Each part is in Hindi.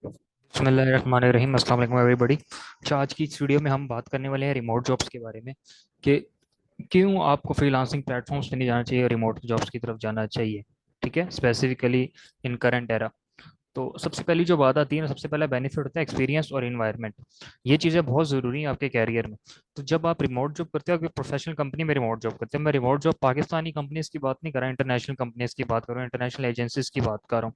बिस्मिल्लाहिर्रहमानिर्रहीम, अस्सलाम वालेकुम एवरीबॉडी। अच्छा, आज की इस वीडियो में हम बात करने वाले हैं रिमोट जॉब्स के बारे में कि क्यों आपको फ्रीलांसिंग प्लेटफॉर्म्स पे नहीं जाना चाहिए, रिमोट जॉब्स की तरफ जाना चाहिए। ठीक है, स्पेसिफिकली इन करंट एरा। तो सबसे पहली जो बात आती है ना, सबसे पहला बेनिफिट होता है एक्सपीरियंस और इन्वायरमेंट। ये चीज़ें बहुत ज़रूरी हैं आपके कैरियर में। तो जब आप रिमोट जॉब करते हो, प्रोफेशनल कंपनी में रिमोट जॉब करते हैं, मैं रिमोट जॉब पाकिस्तानी कंपनीज की बात नहीं कर रहा, इंटरनेशनल कंपनीज की बात कर रहा हूँ, इंटरनेशनल एजेंसीज की बात कर रहा हूँ।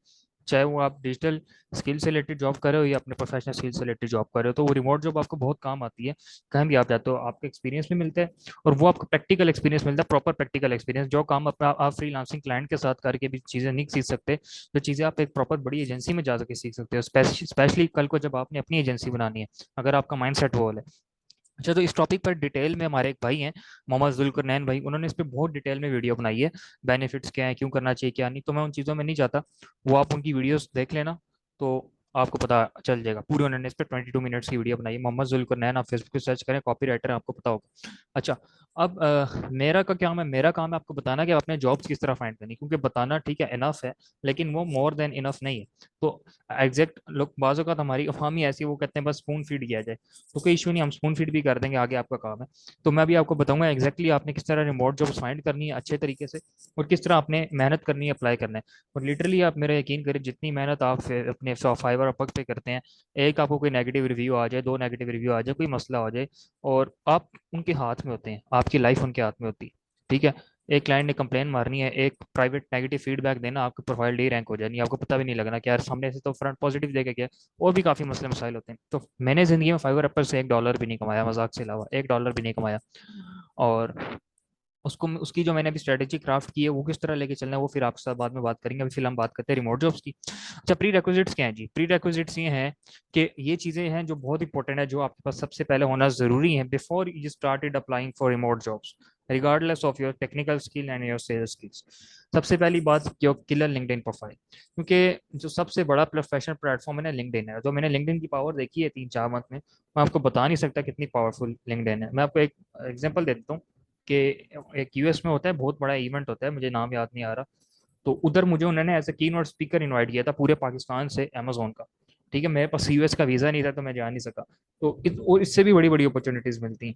चाहे वो आप डिजिटल स्किल से रिलेटेड जॉब कर रहे हो या अपने प्रोफेशनल स्किल से रिलेटेड जॉब कर रहे हो, तो वो रिमोट जॉब आपको बहुत काम आती है। कहीं भी आप जाते हो आपको एक्सपीरियंस भी मिलता है, और वो आपको प्रैक्टिकल एक्सपीरियंस मिलता है, प्रॉपर प्रैक्टिकल एक्सपीरियंस। जो काम अपना आप फ्रीलांसिंग क्लाइंट के साथ करके भी चीज़ें नहीं सीख सकते, जो चीज़ें आप एक प्रॉपर बड़ी एजेंसी में जा के सीख सकते हो, स्पेशली कल को जब आपने अपनी एजेंसी बनानी है, अगर आपका माइंड सेट वो है। अच्छा, तो इस टॉपिक पर डिटेल में हमारे एक भाई हैं, मोहम्मद जुल्करनैन भाई, उन्होंने इस पे बहुत डिटेल में वीडियो बनाई है। बेनिफिट्स क्या है, क्यों करना चाहिए, क्या नहीं, तो मैं उन चीज़ों में नहीं जाता। वो आप उनकी वीडियोस देख लेना, तो आपको पता चल जाएगा। पूरी उन्होंने इस पे 22 मिनट्स की वीडियो बनाई है। मोहम्मद जुल्करनैन, आप फेसबुक पे सर्च करें, कॉपी राइटर, आपको पता होगा। अच्छा, अब मेरा का क्या है, मेरा काम है आपको बताना कि आपने जॉब्स किस तरह फाइंड करनी, क्योंकि बताना ठीक है इनफ है, लेकिन वो मोर देन इनफ नहीं है। तो एग्जैक्ट लोग बाजू का हमारी अफवामी ऐसी, वो कहते हैं बस स्पून फीड किया जाए, तो कोई इशू नहीं, हम स्पून फीड भी कर देंगे, आगे आपका काम है। तो मैं भी आपको बताऊंगा एग्जैक्टली आपने किस तरह रिमोट जॉब्स फाइंड करनी है अच्छे तरीके से, और किस तरह आपने मेहनत करनी है, अप्लाई करना है। और लिटरली आप मेरा यकीन करें, जितनी मेहनत आप अपने फाइवर अपवर्क पे करते हैं, एक आपको कोई नेगेटिव रिव्यू आ जाए, दो नेगेटिव रिव्यू आ जाए, कोई मसला आ जाए, और आप उनके हाथ में होते हैं, आपकी लाइफ उनके हाथ में होती है। ठीक है, एक क्लाइंट ने कंप्लेन मारनी है, एक प्राइवेट नेगेटिव फीडबैक देना, आपकी प्रोफाइल डी रैंक हो जानी, आपको पता भी नहीं लगना कि यार सामने से तो फ्रंट पॉजिटिव देके गया। और भी काफ़ी मसले मसाइल होते हैं। तो मैंने ज़िंदगी में फाइवर एप्पल से $1 भी नहीं कमाया, मजाक से अलावा $1 भी नहीं कमाया। और उसको उसकी जो मैंने अभी स्ट्रेटेजी क्राफ्ट की है, वो किस तरह लेके चलना है, वो फिर आपके साथ बाद में बात करेंगे। अभी फिलहाल हम बात करते हैं रिमोट जॉब्स की। अच्छा, प्री रिक्विजिट्स क्या है जी? प्री रिक्विजिट्स ये हैं कि ये चीज़ें हैं जो बहुत इंपॉर्टेंट है, जो आपके पास सबसे पहले होना ज़रूरी है before you started applying for remote jobs, regardless of your technical skill and your sales skills. सबसे पहली बात, योर किलर लिंक्डइन प्रोफाइल। क्योंकि जो सबसे बड़ा प्रोफेशनल प्लेटफॉर्म है ना, लिंक्डइन है। जो मैंने लिंक्डइन की पावर देखी है 3-4 मंथ में, मैं आपको बता नहीं सकता कितनी पावरफुल लिंक्डइन है। मैं आपको एक एग्जांपल दे देता हूँ कि एक यूएस में होता है, बहुत बड़ा इवेंट होता है, मुझे नाम याद नहीं आ रहा। तो उधर मुझे उन्होंने एज ए की नोट स्पीकर इन्वाइट किया था, पूरे पाकिस्तान से, अमेजोन का। ठीक है, मेरे पास यूएस का वीज़ा नहीं था, तो मैं जा नहीं सका। और इससे भी बड़ी बड़ी अपॉर्चुनिटीज़ मिलती हैं।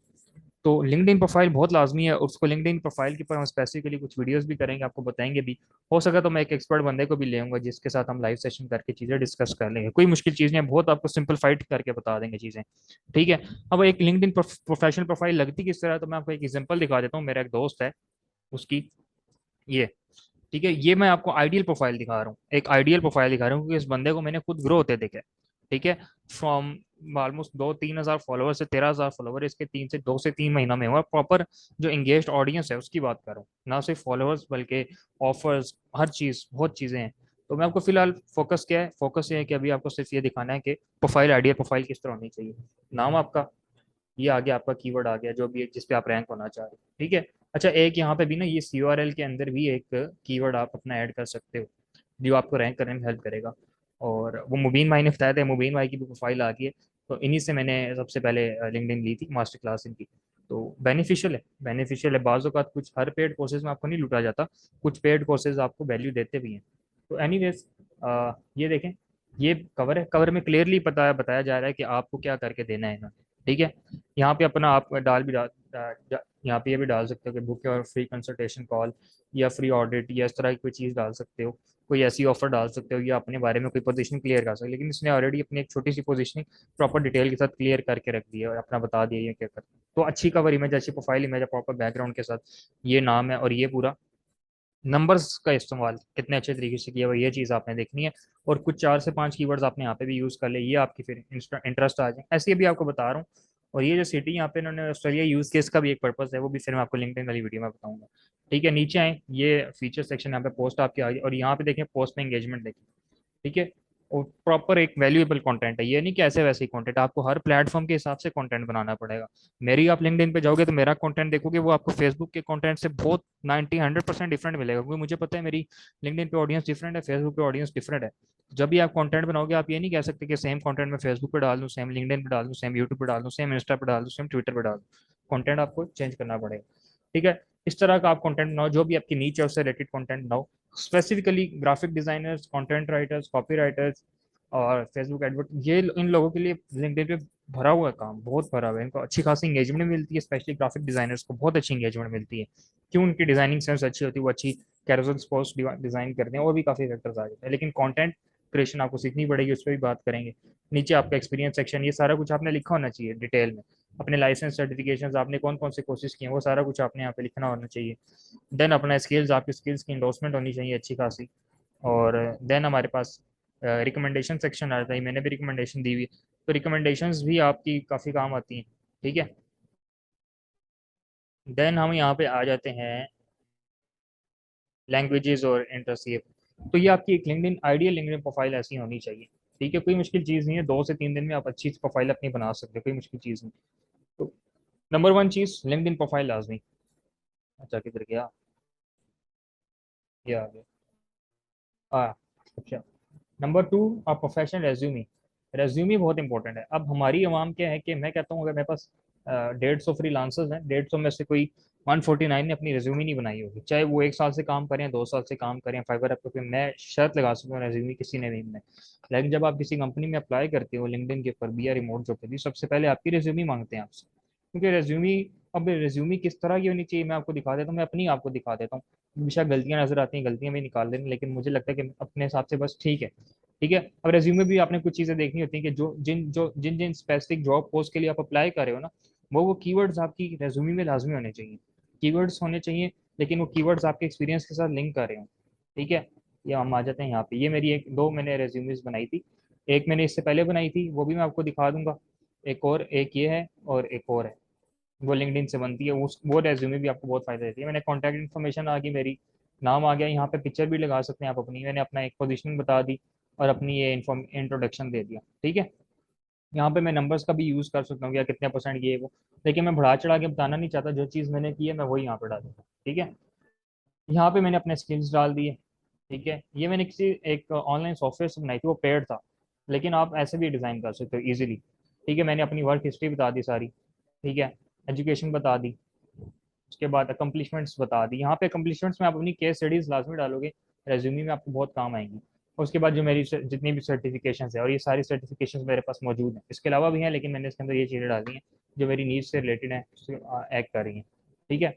तो लिंक्डइन प्रोफाइल बहुत लाजमी है, और उसको लिंक्डइन प्रोफाइल के ऊपर हम स्पेसिफिकली कुछ वीडियोस भी करेंगे, आपको बताएंगे भी। हो सका तो मैं एक एक्सपर्ट बंदे को भी ले आऊंगा, जिसके साथ हम लाइव सेशन करके चीज़ें डिस्कस कर लेंगे। कोई मुश्किल चीज़ नहीं है, बहुत आपको सिंपलीफाइड करके बता देंगे चीज़ें। ठीक है। अब एक लिंक्डइन प्रोफेशनल प्रोफाइल लगती किस तरह है, तो मैं आपको एक एग्जांपल दिखा देता हूँ। मेरा एक दोस्त है, उसकी ये, ठीक है, ये मैं आपको आइडियल प्रोफाइल दिखा रहा हूँ, एक आइडियल प्रोफाइल दिखा रहा हूँ, क्योंकि इस बंदे को मैंने खुद ग्रो होते देखा है। ठीक है, फ्रॉम ऑलमोस्ट 2-3 हज़ार फॉलोअर से 13,000 फॉलोअर इसके 2 से 3 महीना में हुआ प्रॉपर। जो एंगेज्ड ऑडियंस है उसकी बात कर रहा हूँ, ना सिर्फ फॉलोअर्स बल्कि ऑफर्स, हर चीज़, बहुत चीज़ें हैं। तो मैं आपको फिलहाल फोकस क्या है, फोकस ये है कि अभी आपको सिर्फ ये दिखाना है कि प्रोफाइल, आइडियल प्रोफाइल किस तरह होनी चाहिए। नाम आपका, ये आ गया आपका कीवर्ड आ गया, जो भी जिस पे आप रैंक होना चाह रहे हो। ठीक है। अच्छा, एक यहाँ पे भी ना, ये CURL के अंदर भी एक कीवर्ड आप अपना ऐड कर सकते हो, जो आपको रैंक करने में हेल्प करेगा। और वो मुबीन भाई ने बताया था, मुबीन भाई की भी प्रोफाइल आ गई है। तो इन्हीं से मैंने सबसे पहले लिंक्डइन ली थी, मास्टर क्लास इनकी। तो बेनिफिशियल है, बेनिफिशियल है। बाज़ औक़ात कुछ हर पेड कोर्सेज में आपको नहीं लूटा जाता, कुछ पेड कोर्सेज आपको वैल्यू देते भी हैं। तो एनीवेज, ये देखें, ये कवर है, कवर में क्लियरली पता बताया जा रहा है कि आपको क्या करके देना है ना। ठीक है। यहाँ पे अपना आप डाल भी डाल यहाँ पे ये भी डाल सकते हो कि बुक और फ्री कंसल्टेशन कॉल, या फ्री ऑडिट, या इस तरह की कोई चीज़ डाल सकते हो। कोई ऐसी ऑफर डाल सकते हो, या अपने बारे में कोई पोजीशन क्लियर कर सकते हो। लेकिन इसने ऑलरेडी अपनी एक छोटी सी पोजीशन प्रॉपर डिटेल के साथ क्लियर करके रख दी है, और अपना बता दिया ये क्या करते हैं। तो अच्छी कवर इमेज, अच्छी प्रोफाइल इमेज, प्रॉपर बैकग्राउंड के साथ, ये नाम है, और ये पूरा नंबर्स का इस्तेमाल कितने अच्छे तरीके से किया हुआ, ये चीज़ आपने देखनी है। और कुछ 4 से 5 कीवर्ड्स आपने यहाँ पे भी यूज़ कर ले, ये आपकी फिर इंटरेस्ट आ जाए, ऐसे ही भी आपको बता रहा हूँ। और ये जो सिटी यहाँ पे इन्होंने ऑस्ट्रेलिया यूज़ केस का भी एक पर्पस है, वो भी फिर मैं आपको लिंक्डइन वाली वीडियो में बताऊंगा। ठीक है, नीचे आए, ये फीचर सेक्शन, यहाँ पे पोस्ट आपकी आ गई, और यहाँ पे देखें पोस्ट में एंगेजमेंट देखें। ठीक है। और प्रॉपर एक वैल्यूएबल कंटेंट है, ये नहीं कि ऐसे वैसे ही कंटेंट, आपको हर प्लेटफॉर्म के हिसाब से कंटेंट बनाना पड़ेगा। मेरी आप लिंक्डइन पे जाओगे तो मेरा कंटेंट देखोगे, वो आपको फेसबुक के कंटेंट से बहुत 90-100% डिफरेंट मिलेगा, क्योंकि मुझे पता है मेरी लिंक्डइन पे ऑडियंस डिफरेंट है, फेसबुक पे ऑडियंस डिफरेंट है। जब भी आप कंटेंट बनाओगे, आप ये नहीं कह सकते कि सेम कंटेंट मैं फेसबुक पे डाल दूँ, सेम लिंक्डइन पे डाल दूँ, सेम यूट्यूब पे डाल दूँ, सेम इंस्टा पे डाल दूँ, सेम ट्विटर पे डाल दूँ। कंटेंट आपको चेंज करना पड़ेगा। ठीक है। इस तरह का आप कंटेंट बनाओ, जो भी आपकी नीच है उससे रिलेटेड कंटेंट बनाओ। Specifically graphic designers, content writers, copy writers, और फेसबुक एडवर्ट, ये इन लोगों के लिए लिंक्डइन पे भरा हुआ है काम, बहुत भरा हुआ है। इनको अच्छी खासी इंगेजमेंट मिलती है, स्पेशली ग्राफिक डिजाइनर्स को बहुत अच्छी इंगेजमेंट मिलती है। क्यों? उनकी डिजाइनिंग सेंस अच्छी होती है, वो अच्छी कैरोसेल पोस्ट डिजाइन करते हैं, और भी काफी फैक्टर्स आ जाते हैं। लेकिन कंटेंट क्रिएशन आपको सीखनी पड़ेगी, उस पर भी बात करेंगे। नीचे आपका एक्सपीरियंस सेक्शन, ये सारा कुछ आपने लिखा होना चाहिए डिटेल में। अपने लाइसेंस सर्टिफिकेशन, आपने कौन कौन से कोर्सेज किए हैं, वो सारा कुछ आपने यहाँ पे लिखना होना चाहिए। देन अपना स्किल्स, आपकी स्किल्स की इंडोर्समेंट होनी चाहिए अच्छी खासी। और देन हमारे पास रिकमेंडेशन सेक्शन आता है, मैंने भी रिकमेंडेशन दी हुई है, तो रिकमेंडेशंस भी आपकी काफ़ी काम आती हैं। ठीक है। देन हम यहाँ पे आ जाते हैं लैंग्वेजेस और इंटरेस्ट ये। तो ये आपकी एक लिंक्डइन, आइडियल लिंक्डइन प्रोफाइल ऐसी होनी चाहिए। ठीक है, कोई मुश्किल चीज़ नहीं है, 2 से 3 दिन में आप अच्छी प्रोफाइल अपनी बना सकते हो, कोई मुश्किल चीज़ नहीं। तो नंबर वन चीज़, लिंक्डइन प्रोफाइल लाजमी। अच्छा, किधर गया? ये आ गया। हाँ। अच्छा। नंबर टू, आप प्रोफेशनल रेज्यूमी। रेज्यूमी बहुत इंपॉर्टेंट है। अब हमारी आवाम क्या है कि मैं कहता हूँ, अगर मेरे पास 150 फ्रीलांसर्स हैं, 150 में से कोई 149 ने अपनी रेज्यूमी नहीं बनाई होगी, चाहे वो 1 साल से काम करें, 2 साल से काम करें, फाइवर ऐप पे मैं शर्त लगा सकता हूँ रेज्यूमी किसी ने नहीं बनाई। लेकिन जब आप किसी कंपनी में अप्लाई करते हो लिंक्डइन के ऊपर भी या रिमोट जॉब पे भी, सबसे पहले आपकी रेज्यूमी मांगते हैं आपसे। क्योंकि रेज्यूमी, अब रेज्यूमी किस तरह की होनी चाहिए मैं आपको दिखा देता हूँ, मैं अपनी आपको दिखा देता हूँ। बेशक गलतियां नजर आती हैं, गलतियां भी निकाल देंगे, लेकिन मुझे लगता है कि अपने हिसाब से बस ठीक है। ठीक है। अब रेज्यूमे भी आपने कुछ चीजें देखनी होती हैं कि जिन जिन स्पेसिफिक जॉब पोस्ट के लिए आप अप्लाई कर रहे हो ना, वो कीवर्ड्स आपकी रेज्यूमे में लाजमी होने चाहिए। कीवर्ड्स होने चाहिए, लेकिन वो कीवर्ड्स आपके एक्सपीरियंस के साथ लिंक कर रहे हो। ठीक है। ये हम आ जाते हैं यहाँ पे, ये मेरी एक दो मैंने रेज्यूमेस बनाई थी। एक मैंने इससे पहले बनाई थी, वो भी मैं आपको दिखा दूंगा। एक और, एक ये है और एक और है, वो लिंक्डइन से बनती है। उस वो रेज्यूमे भी आपको बहुत फायदा देती है। मैंने कॉन्टैक्ट इन्फॉर्मेशन आ गई, मेरी नाम आ गया, यहाँ पे पिक्चर भी लगा सकते हैं आप अपनी, मैंने अपना एक पोजीशन बता दी और अपनी ये इंट्रोडक्शन दे दिया। ठीक है। यहाँ पे मैं नंबर्स का भी यूज़ कर सकता हूँ, या कितने परसेंट ये वो, लेकिन मैं बढ़ा चढ़ा के बताना नहीं चाहता, जो चीज़ मैंने की है मैं वही यहाँ पे डाल दूँगा। ठीक है। यहाँ पे मैंने अपने स्किल्स डाल दिए। ठीक है। ये मैंने किसी एक ऑनलाइन सॉफ्टवेयर से बनाई थी, वो पेड था, लेकिन आप ऐसे भी डिज़ाइन कर सकते हो इजीली। ठीक है। मैंने अपनी वर्क हिस्ट्री बता दी सारी। ठीक है। एजुकेशन बता दी। उसके बाद अकम्पलिशमेंट्स बता दी। यहाँ पे अकम्पलिशमेंट्स में आप अपनी केस स्टडीज लाजमी डालोगे, रेज्यूमे में आपको बहुत काम आएंगी। और उसके बाद जो मेरी जितनी भी सर्टिफिकेशन है, और ये सारी सर्टिफिकेशन मेरे पास मौजूद हैं, इसके अलावा भी हैं, लेकिन मैंने इसके अंदर ये चीज़ें डाली हैं जो मेरी नीड से रिलेटेड हैं, उससे एक्ट कर रही हैं। ठीक है।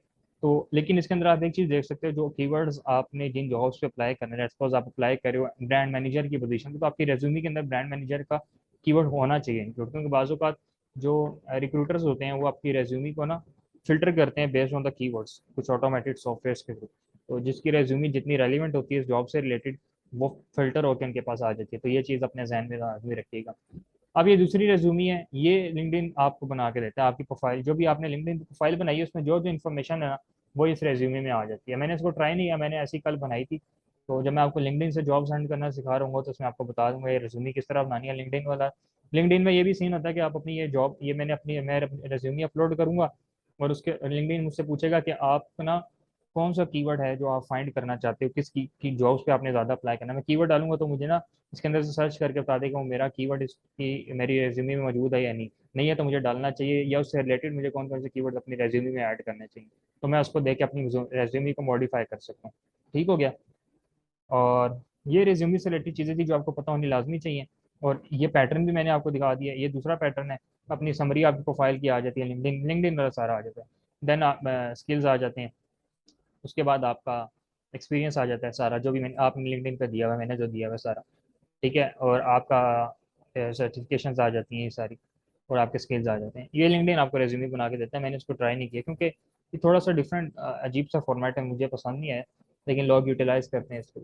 तो लेकिन इसके अंदर आप एक चीज़ देख सकते हो, जो कीवर्ड्स आपने जिन जॉब्स पे अप्लाई करना है, सपोज आप अप्लाई कर रहे हो ब्रांड मैनेजर की पोजीशन पे, तो आपकी रेज्यूमे के अंदर ब्रांड मैनेजर का कीवर्ड होना चाहिए, क्योंकि बाजू का जो रिक्रूटर्स होते हैं वो आपकी रेज्यूमे को ना फिल्टर करते हैं बेस्ड ऑन द कीवर्ड्स, कुछ ऑटोमेटेड सॉफ्टवेयर के थ्रू। तो जिसकी रेज्यूमे जितनी रेलिवेंट होती है इस जॉब से रिलेटेड, वो फिल्टर होकर उनके पास आ जाती है। तो ये चीज़ अपने जहन में आदमी रखिएगा। अब ये दूसरी रेज्यूमी है, ये लिंक्डइन आपको बना के देता है। आपकी प्रोफाइल जो भी आपने लिंक्डइन प्रोफाइल बनाई है, उसमें जो जो इन्फॉर्मेशन है ना, वो इस रेज्यूमे में आ जाती है। मैंने इसको ट्राई नहीं किया, मैंने ऐसी कल बनाई थी। तो जब मैं आपको लिंक्डइन से जॉब सेंड करना सिखा रहा हूँ, तो उसमें आपको बता दूंगा ये रेज्यूमे किस तरह बनानी है लिंक्डइन वाला। लिंक्डइन में ये भी सीन होता है कि आप अपनी ये जॉब, ये मैं रेज्यूमे अपलोड करूंगा, और उसके लिंक्डइन मुझसे पूछेगा कि आप ना कौन सा कीवर्ड है जो आप फाइंड करना चाहते हो, किस की जॉब्स पे आपने ज़्यादा अप्लाई करना है। मैं कीवर्ड डालूंगा तो मुझे ना इसके अंदर से सर्च करके बता देगा वो मेरा कीवर्ड इसकी मेरी रेज्यूमे में मौजूद है या नहीं, नहीं है तो मुझे डालना चाहिए, या उससे रिलेटेड मुझे कौन कौन से कीवर्ड अपनी रेज्यूमे में ऐड करने चाहिए। तो मैं उसको देख के अपनी रेज्यूमे को मॉडिफाई कर सकता हूँ। ठीक हो गया। और ये रेज्यूमे से रिलेटेड चीज़ें थी जो आपको पता होनी लाजमी चाहिए। और ये पैटर्न भी मैंने आपको दिखा दिया। ये दूसरा पैटर्न है, अपनी समरी आपकी प्रोफाइल की आ जाती है, लिंक्डइन लिंक्डइन वाला सारा आ जाता है। देन आप स्किल्स आ जाते हैं। उसके बाद आपका एक्सपीरियंस आ जाता है सारा, जो भी मैंने आपने लिंक्डइन पे दिया हुआ है, मैंने जो दिया हुआ है सारा। ठीक है। और आपका सर्टिफिकेशंस आ जाती हैं ये सारी, और आपके स्किल्स आ जाते हैं। ये लिंक्डइन आपको रेज्यूमे बना के देता है। मैंने इसको ट्राई नहीं किया, क्योंकि ये थोड़ा सा डिफरेंट अजीब सा फॉर्मेट है, मुझे पसंद नहीं है, लेकिन लोग यूटिलाइज करते हैं इसको।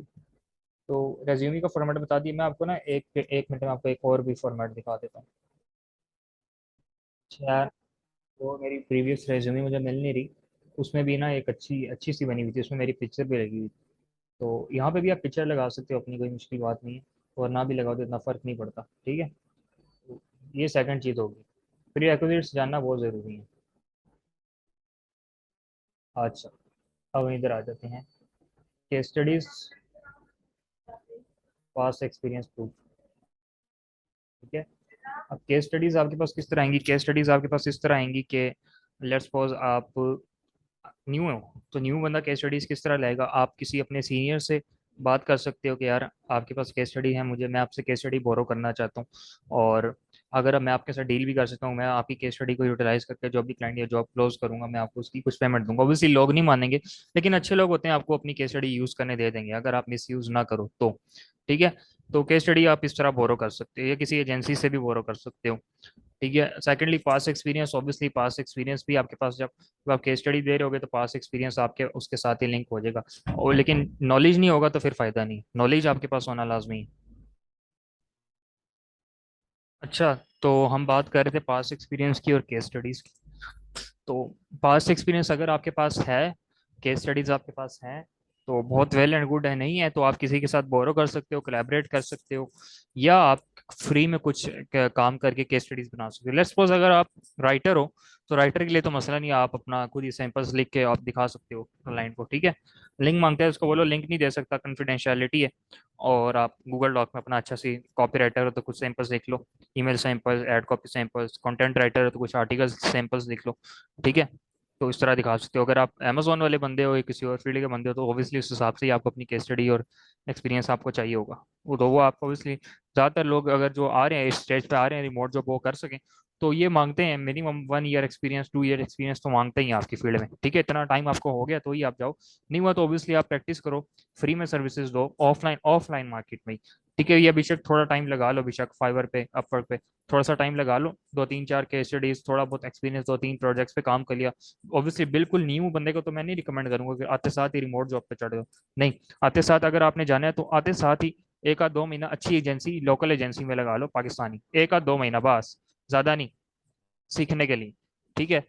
तो रेज्यूमे का फॉर्मेट बता दिया मैं आपको ना, एक एक मिनट में आपको एक और भी फॉर्मेट दिखा देता हूँ। अच्छा यार, वो मेरी प्रीवियस रेज्यूमे मुझे मिल नहीं रही, उसमें भी ना एक अच्छी अच्छी सी बनी हुई थी, उसमें मेरी पिक्चर भी लगी हुई थी। तो यहाँ पे भी आप पिक्चर लगा सकते हो अपनी, कोई मुश्किल बात नहीं है। और ना भी लगाओ तो इतना फ़र्क नहीं पड़ता। ठीक है। तो ये सेकंड चीज़ होगी। प्री रिक्विजिट्स जानना बहुत ज़रूरी है। अच्छा, अब इधर आ जाते हैं, case studies, past experience proof. ठीक है। अब केस स्टडीज आपके पास किस तरह आएंगी? केस स्टडीज आपके पास इस तरह आएंगी कि लेट्स सपोज आप न्यू हो, तो न्यू बंदा केस स्टडीज किस तरह लाएगा? आप किसी अपने सीनियर से बात कर सकते हो कि यार आपके पास केस स्टडी है, मुझे मैं आपसे केस स्टडी बोरो करना चाहता हूँ, और अगर मैं आपके साथ डील भी कर सकता हूँ, मैं आपकी केस स्टडी को यूटिलाइज करके जो भी क्लाइंट या जॉब क्लोज करूंगा, मैं आपको उसकी कुछ पेमेंट दूंगा। ऑब्वियसली लोग नहीं मानेंगे, लेकिन अच्छे लोग होते हैं, आपको अपनी केस स्टडी यूज करने दे देंगे अगर आप मिस यूज ना करो तो। ठीक है। तो केस स्टडी आप इस तरह बोरो कर सकते हो या किसी एजेंसी से भी बोरो कर सकते हो। ठीक है। सेकेंडली पास एक्सपीरियंस, ऑब्वियसली पास एक्सपीरियंस भी आपके पास, जब आप केस स्टडी दे रहे होगे तो पास एक्सपीरियंस आपके उसके साथ ही लिंक हो जाएगा। और लेकिन नॉलेज नहीं होगा तो फिर फायदा नहीं, नॉलेज आपके पास होना लाजमी है। अच्छा, तो हम बात कर रहे थे पास एक्सपीरियंस की और केस स्टडीज की। तो पास्ट एक्सपीरियंस अगर आपके पास है, केस स्टडीज आपके पास हैं, तो बहुत वेल एंड गुड है। नहीं है तो आप किसी के साथ बोरो कर सकते हो, कोलैबोरेट कर सकते हो, या आप फ्री में कुछ काम करके केस स्टडीज बना सकते हो। लेट्स सपोज अगर आप राइटर हो, तो राइटर के लिए तो मसला नहीं है, आप अपना खुद ही सैंपल्स लिख के आप दिखा सकते हो क्लाइंट को। ठीक है। लिंक मांगता है उसको बोलो लिंक नहीं दे सकता, कॉन्फिडेंशियलिटी है। और आप गूगल डॉक में अपना अच्छा सी, कॉपी राइटर हो तो कुछ सैंपल्स लिख लो, email samples, ad copy samples, content writer हो तो कुछ आर्टिकल सैंपल्स लिख लो। ठीक है। तो इस तरह दिखा सकते हो। अगर आप अमेजोन वाले बंदे हो या किसी और फील्ड के बंदे हो, तो ऑब्वियसली उस हिसाब से ही आपको अपनी केस स्टडी और एक्सपीरियंस आपको चाहिए होगा। वो तो वो आपको ऑब्वियसली, ज़्यादातर लोग अगर जो आ रहे हैं इस स्टेज पे आ रहे हैं रिमोट जॉब वो कर सकें, तो ये मांगते हैं minimum 1 year experience, 2 year experience तो मांगते ही हैं आपकी फील्ड में। ठीक है। इतना टाइम आपको हो गया तो ही आप जाओ, नहीं हुआ तो ऑब्वियसली आप प्रैक्टिस करो, फ्री में सर्विसेज दो, ऑफलाइन ऑफलाइन मार्केट में ही। ठीक है। ये बेशक थोड़ा टाइम लगा लो, बेशक फाइवर पे, अपवर्क पे थोड़ा सा टाइम लगा लो, 2 3 4 केस स्टडीज, थोड़ा बहुत एक्सपीरियंस, 2 3 प्रोजेक्ट्स पे काम कर लिया। ऑब्वियसली बिल्कुल न्यू बंदे को तो मैं नहीं रिकमेंड करूंगा कि आते साथ ही रिमोट जॉब पे चढ़ दो। नहीं, आते साथ अगर आपने जाना है तो आते साथ ही 1 आध 2 महीना अच्छी एजेंसी, लोकल एजेंसी में लगा लो पाकिस्तानी, 1 आध 2 महीना बस, ज्यादा नहीं, सीखने के लिए। ठीक है।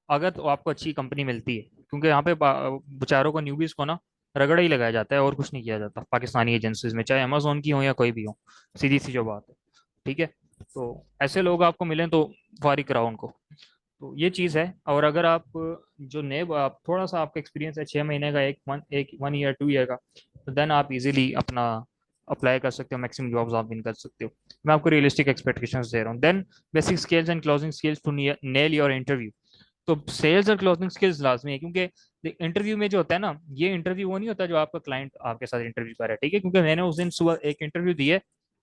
अगर तो आपको अच्छी कंपनी मिलती है, क्योंकि यहाँ पे बेचारों को, न्यूबीज को ना रगड़ा ही लगाया जाता है और कुछ नहीं किया जाता पाकिस्तानी एजेंसीज में, चाहे अमेजोन की हो या कोई भी हो, सीधी सी जो बात है। ठीक है। तो ऐसे लोग आपको मिलें तो फारिग कराओ उनको। तो ये चीज़ है। और अगर आप जो नए, आप थोड़ा सा आपका एक्सपीरियंस है 6 महीने का, एक 1 ईयर 2 ईयर का, तो देन आप इजीली अपना अप्लाई कर सकते हो, मैक्सिमम जॉब्स आप विन कर सकते हो। मैं आपको रियलिस्टिक एक्सपेक्टेशंस दे रहा हूँ। Then basic skills and closing skills to nail your interview. तो सेल्स और क्लोजिंग स्किल्स लाजमी है, क्योंकि इंटरव्यू में जो होता है ना, ये इंटरव्यू वो नहीं होता जो आपका क्लाइंट आपके साथ इंटरव्यू कर रहा है। ठीक है। क्योंकि मैंने उस दिन सुबह एक इंटरव्यू दिए,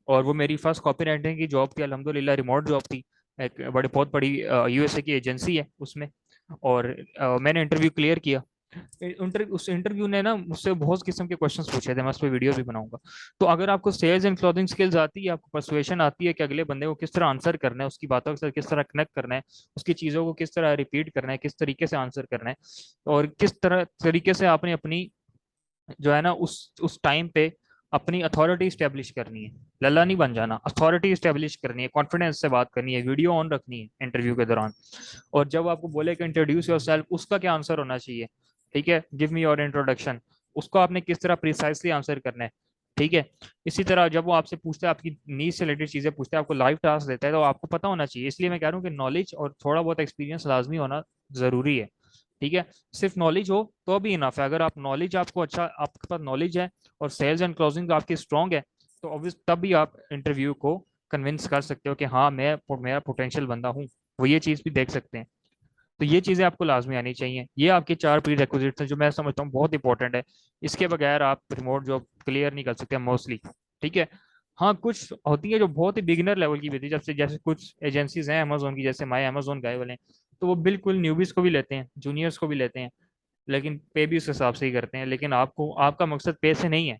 और वो मेरी फर्स्ट कॉपी राइटिंग की जॉब थी, अल्हम्दुलिल्लाह रिमोट जॉब थी, एक बड़ी बहुत बड़ी यूएसए की एजेंसी है उसमें। और मैंने इंटरव्यू क्लियर किया। उस इंटरव्यू ने ना मुझसे बहुत किस्म के क्वेश्चंस पूछे थे, मैं उस पर वीडियो भी बनाऊंगा। तो अगर आपको सेल्स एंड क्लोजिंग स्किल्स आती है, आपको परसुएशन आती है कि अगले बंदे को किस तरह आंसर करना है, उसकी बातों के साथ किस तरह कनेक्ट करना है, उसकी चीज़ों को किस तरह रिपीट करना है, किस तरीके से आंसर करना है, और किस तरह तरीके से आपने अपनी जो है ना उस टाइम पे अपनी अथॉरिटी स्टेब्लिश करनी है, लल्ला नहीं बन जाना, अथॉरिटी स्टेब्लिश करनी है, कॉन्फिडेंस से बात करनी है, वीडियो ऑन रखनी है इंटरव्यू के दौरान। और जब आपको बोले कि इंट्रोड्यूस योरसेल्फ, उसका क्या आंसर होना चाहिए। ठीक है। गिव मी योर इंट्रोडक्शन, उसको आपने किस तरह प्रिसाइसली आंसर करना है। ठीक है। इसी तरह जब वो आपसे पूछता है, आपकी नीड से रिलेटेड चीजें पूछता है, आपको लाइव टास्क देता है, तो आपको पता होना चाहिए। इसलिए मैं कह रहा हूँ कि नॉलेज और थोड़ा बहुत एक्सपीरियंस लाजमी होना जरूरी है। ठीक है। सिर्फ नॉलेज हो तो भी इनफ है। अगर आप नॉलेज, आपको अच्छा आपके पास नॉलेज है और सेल्स एंड क्लोजिंग आपकी स्ट्रांग है, तो ऑब्वियस तब भी आप इंटरव्यू को कन्विंस कर सकते हो कि हाँ मैं, मेरा पोटेंशियल बंदा हूँ। वो ये चीज़ भी देख सकते हैं। तो ये चीज़ें आपको लाजमी आनी चाहिए। ये आपकी 4 प्री रिक्विजिट्स हैं जो मैं समझता हूँ बहुत इंपॉर्टेंट है। इसके बगैर आप रिमोट जॉब क्लियर नहीं कर सकते मोस्टली। ठीक है। हाँ, कुछ होती है जो बहुत ही बिगिनर लेवल की भी होती है, जैसे जैसे कुछ एजेंसीज हैं अमेजोन की, जैसे माई अमेजोन गए वाले हैं, तो वो बिल्कुल न्यूबीज को भी लेते हैं, जूनियर्स को भी लेते हैं, लेकिन पे भी उस हिसाब से ही करते हैं। लेकिन आपको, आपका मकसद पे से नहीं है,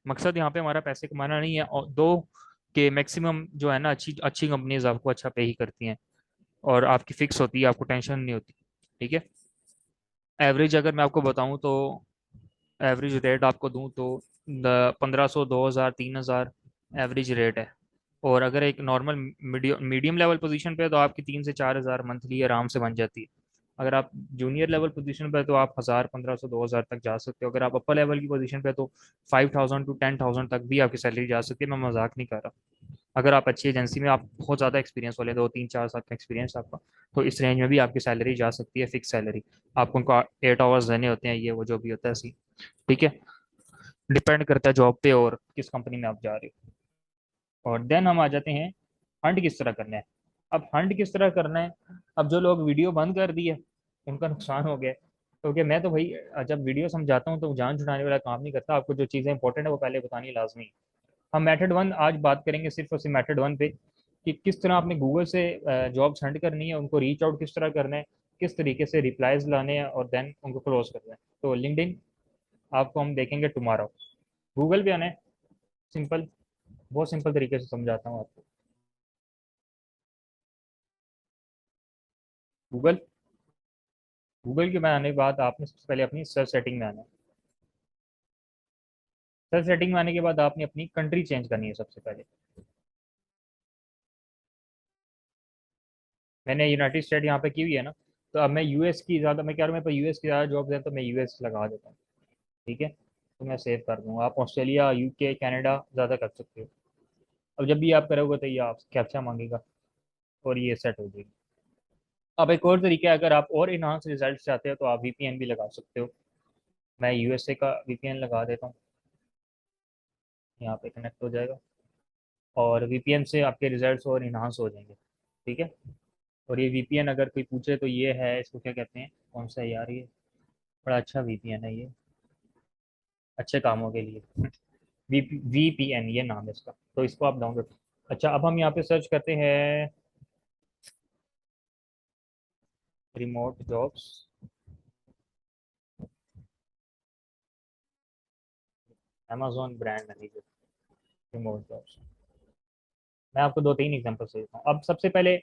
मकसद यहाँ पे हमारा पैसे कमाना नहीं है। और दो, के मैक्सिमम जो है ना अच्छी अच्छी कंपनीज आपको अच्छा पे ही करती हैं, और आपकी फिक्स होती है, आपको टेंशन नहीं होती। ठीक है। एवरेज अगर मैं आपको बताऊं तो, एवरेज रेट आपको दूं तो 1500, 2000, 3000 एवरेज रेट है। और अगर एक normal medium medium level position पे है तो आपकी 3 से 4 हजार मंथली आराम से बन जाती है। अगर आप जूनियर लेवल पोजीशन पे है तो आप 1000, 1500, 2000 तक जा सकते हो। अगर आप अपर लेवल की पोजीशन पे है तो 5000 to 10,000 तक भी आपकी सैलरी जा सकती है। मैं मजाक नहीं कर रहा। अगर आप अच्छी एजेंसी में, आप बहुत ज़्यादा एक्सपीरियंस वाले, 2 3 4 साल का एक्सपीरियंस आपका, तो इस रेंज में भी आपकी सैलरी जा सकती है, फिक्स सैलरी। आपको उनको 8 आवर्स देने होते हैं, ये वो जो भी होता है सी। ठीक है। डिपेंड करता है जॉब पे और किस कंपनी में आप जा रहे हो। और देन हम आ जाते हैं, हंट किस तरह करना है। अब हंट किस तरह करना है, अब जो लोग वीडियो बंद कर दी है उनका नुकसान हो गया। क्योंकि मैं तो भाई जब वीडियो समझाता हूँ तो जान छुड़ाने वाला काम नहीं करता, आपको जो चीज़ें इंपॉर्टेंट है वो पहले बतानी लाजमी है। हम मेथड वन आज बात करेंगे सिर्फ और सिर्फ मेथड वन पे, कि किस तरह आपने गूगल से जॉब्स हंट करनी है, उनको रीच आउट किस तरह करना है, किस तरीके से रिप्लाईज लाने हैं और देन उनको क्लोज करना है। तो लिंक्डइन आपको हम देखेंगे टुमारो। गूगल पे आना है, सिंपल, बहुत सिंपल तरीके से समझाता हूँ आपको। गूगल, गूगल के में आने के बाद आपने सबसे पहले अपनी सर्च सेटिंग में आना है। सर्च सेटिंग में आने के बाद आपने अपनी कंट्री चेंज करनी है सबसे पहले। मैंने यूनाइटेड स्टेट यहाँ पे की हुई है ना, तो अब मैं यूएस की ज़्यादा, मैं कह रहा हूँ मेरे पास यूएस की ज़्यादा जॉब्स हैं तो मैं यूएस लगा देता हूँ। ठीक है, तो मैं सेव कर दूँगा। आप ऑस्ट्रेलिया, यूके, कनाडा ज़्यादा कर सकते हो। अब जब भी आप करोगे तो ये आप कैप्चा मांगेगा और ये सेट हो जाएगी। अब एक और तरीका है, अगर आप और इनहांस रिजल्ट चाहते हो तो आप वीपीएन भी लगा सकते हो। मैं यूएसए का वीपीएन लगा देता हूँ, यहाँ पे कनेक्ट हो जाएगा और वीपीएन से आपके रिजल्ट्स और इनहांस हो जाएंगे। ठीक है, और ये वीपीएन अगर कोई पूछे तो ये है, इसको क्या कहते हैं, कौन सा है यार ये, बड़ा अच्छा वीपीएन है ये, अच्छे कामों के लिए। वीपीएन ये नाम है इसका, तो इसको आप डाउनलोड। अच्छा, अब हम यहाँ पे सर्च करते हैं remote jobs, amazon brand manager, remote jobs. मैं आपको दो तीन एग्जांपल से देता हूँ। अब सबसे पहले,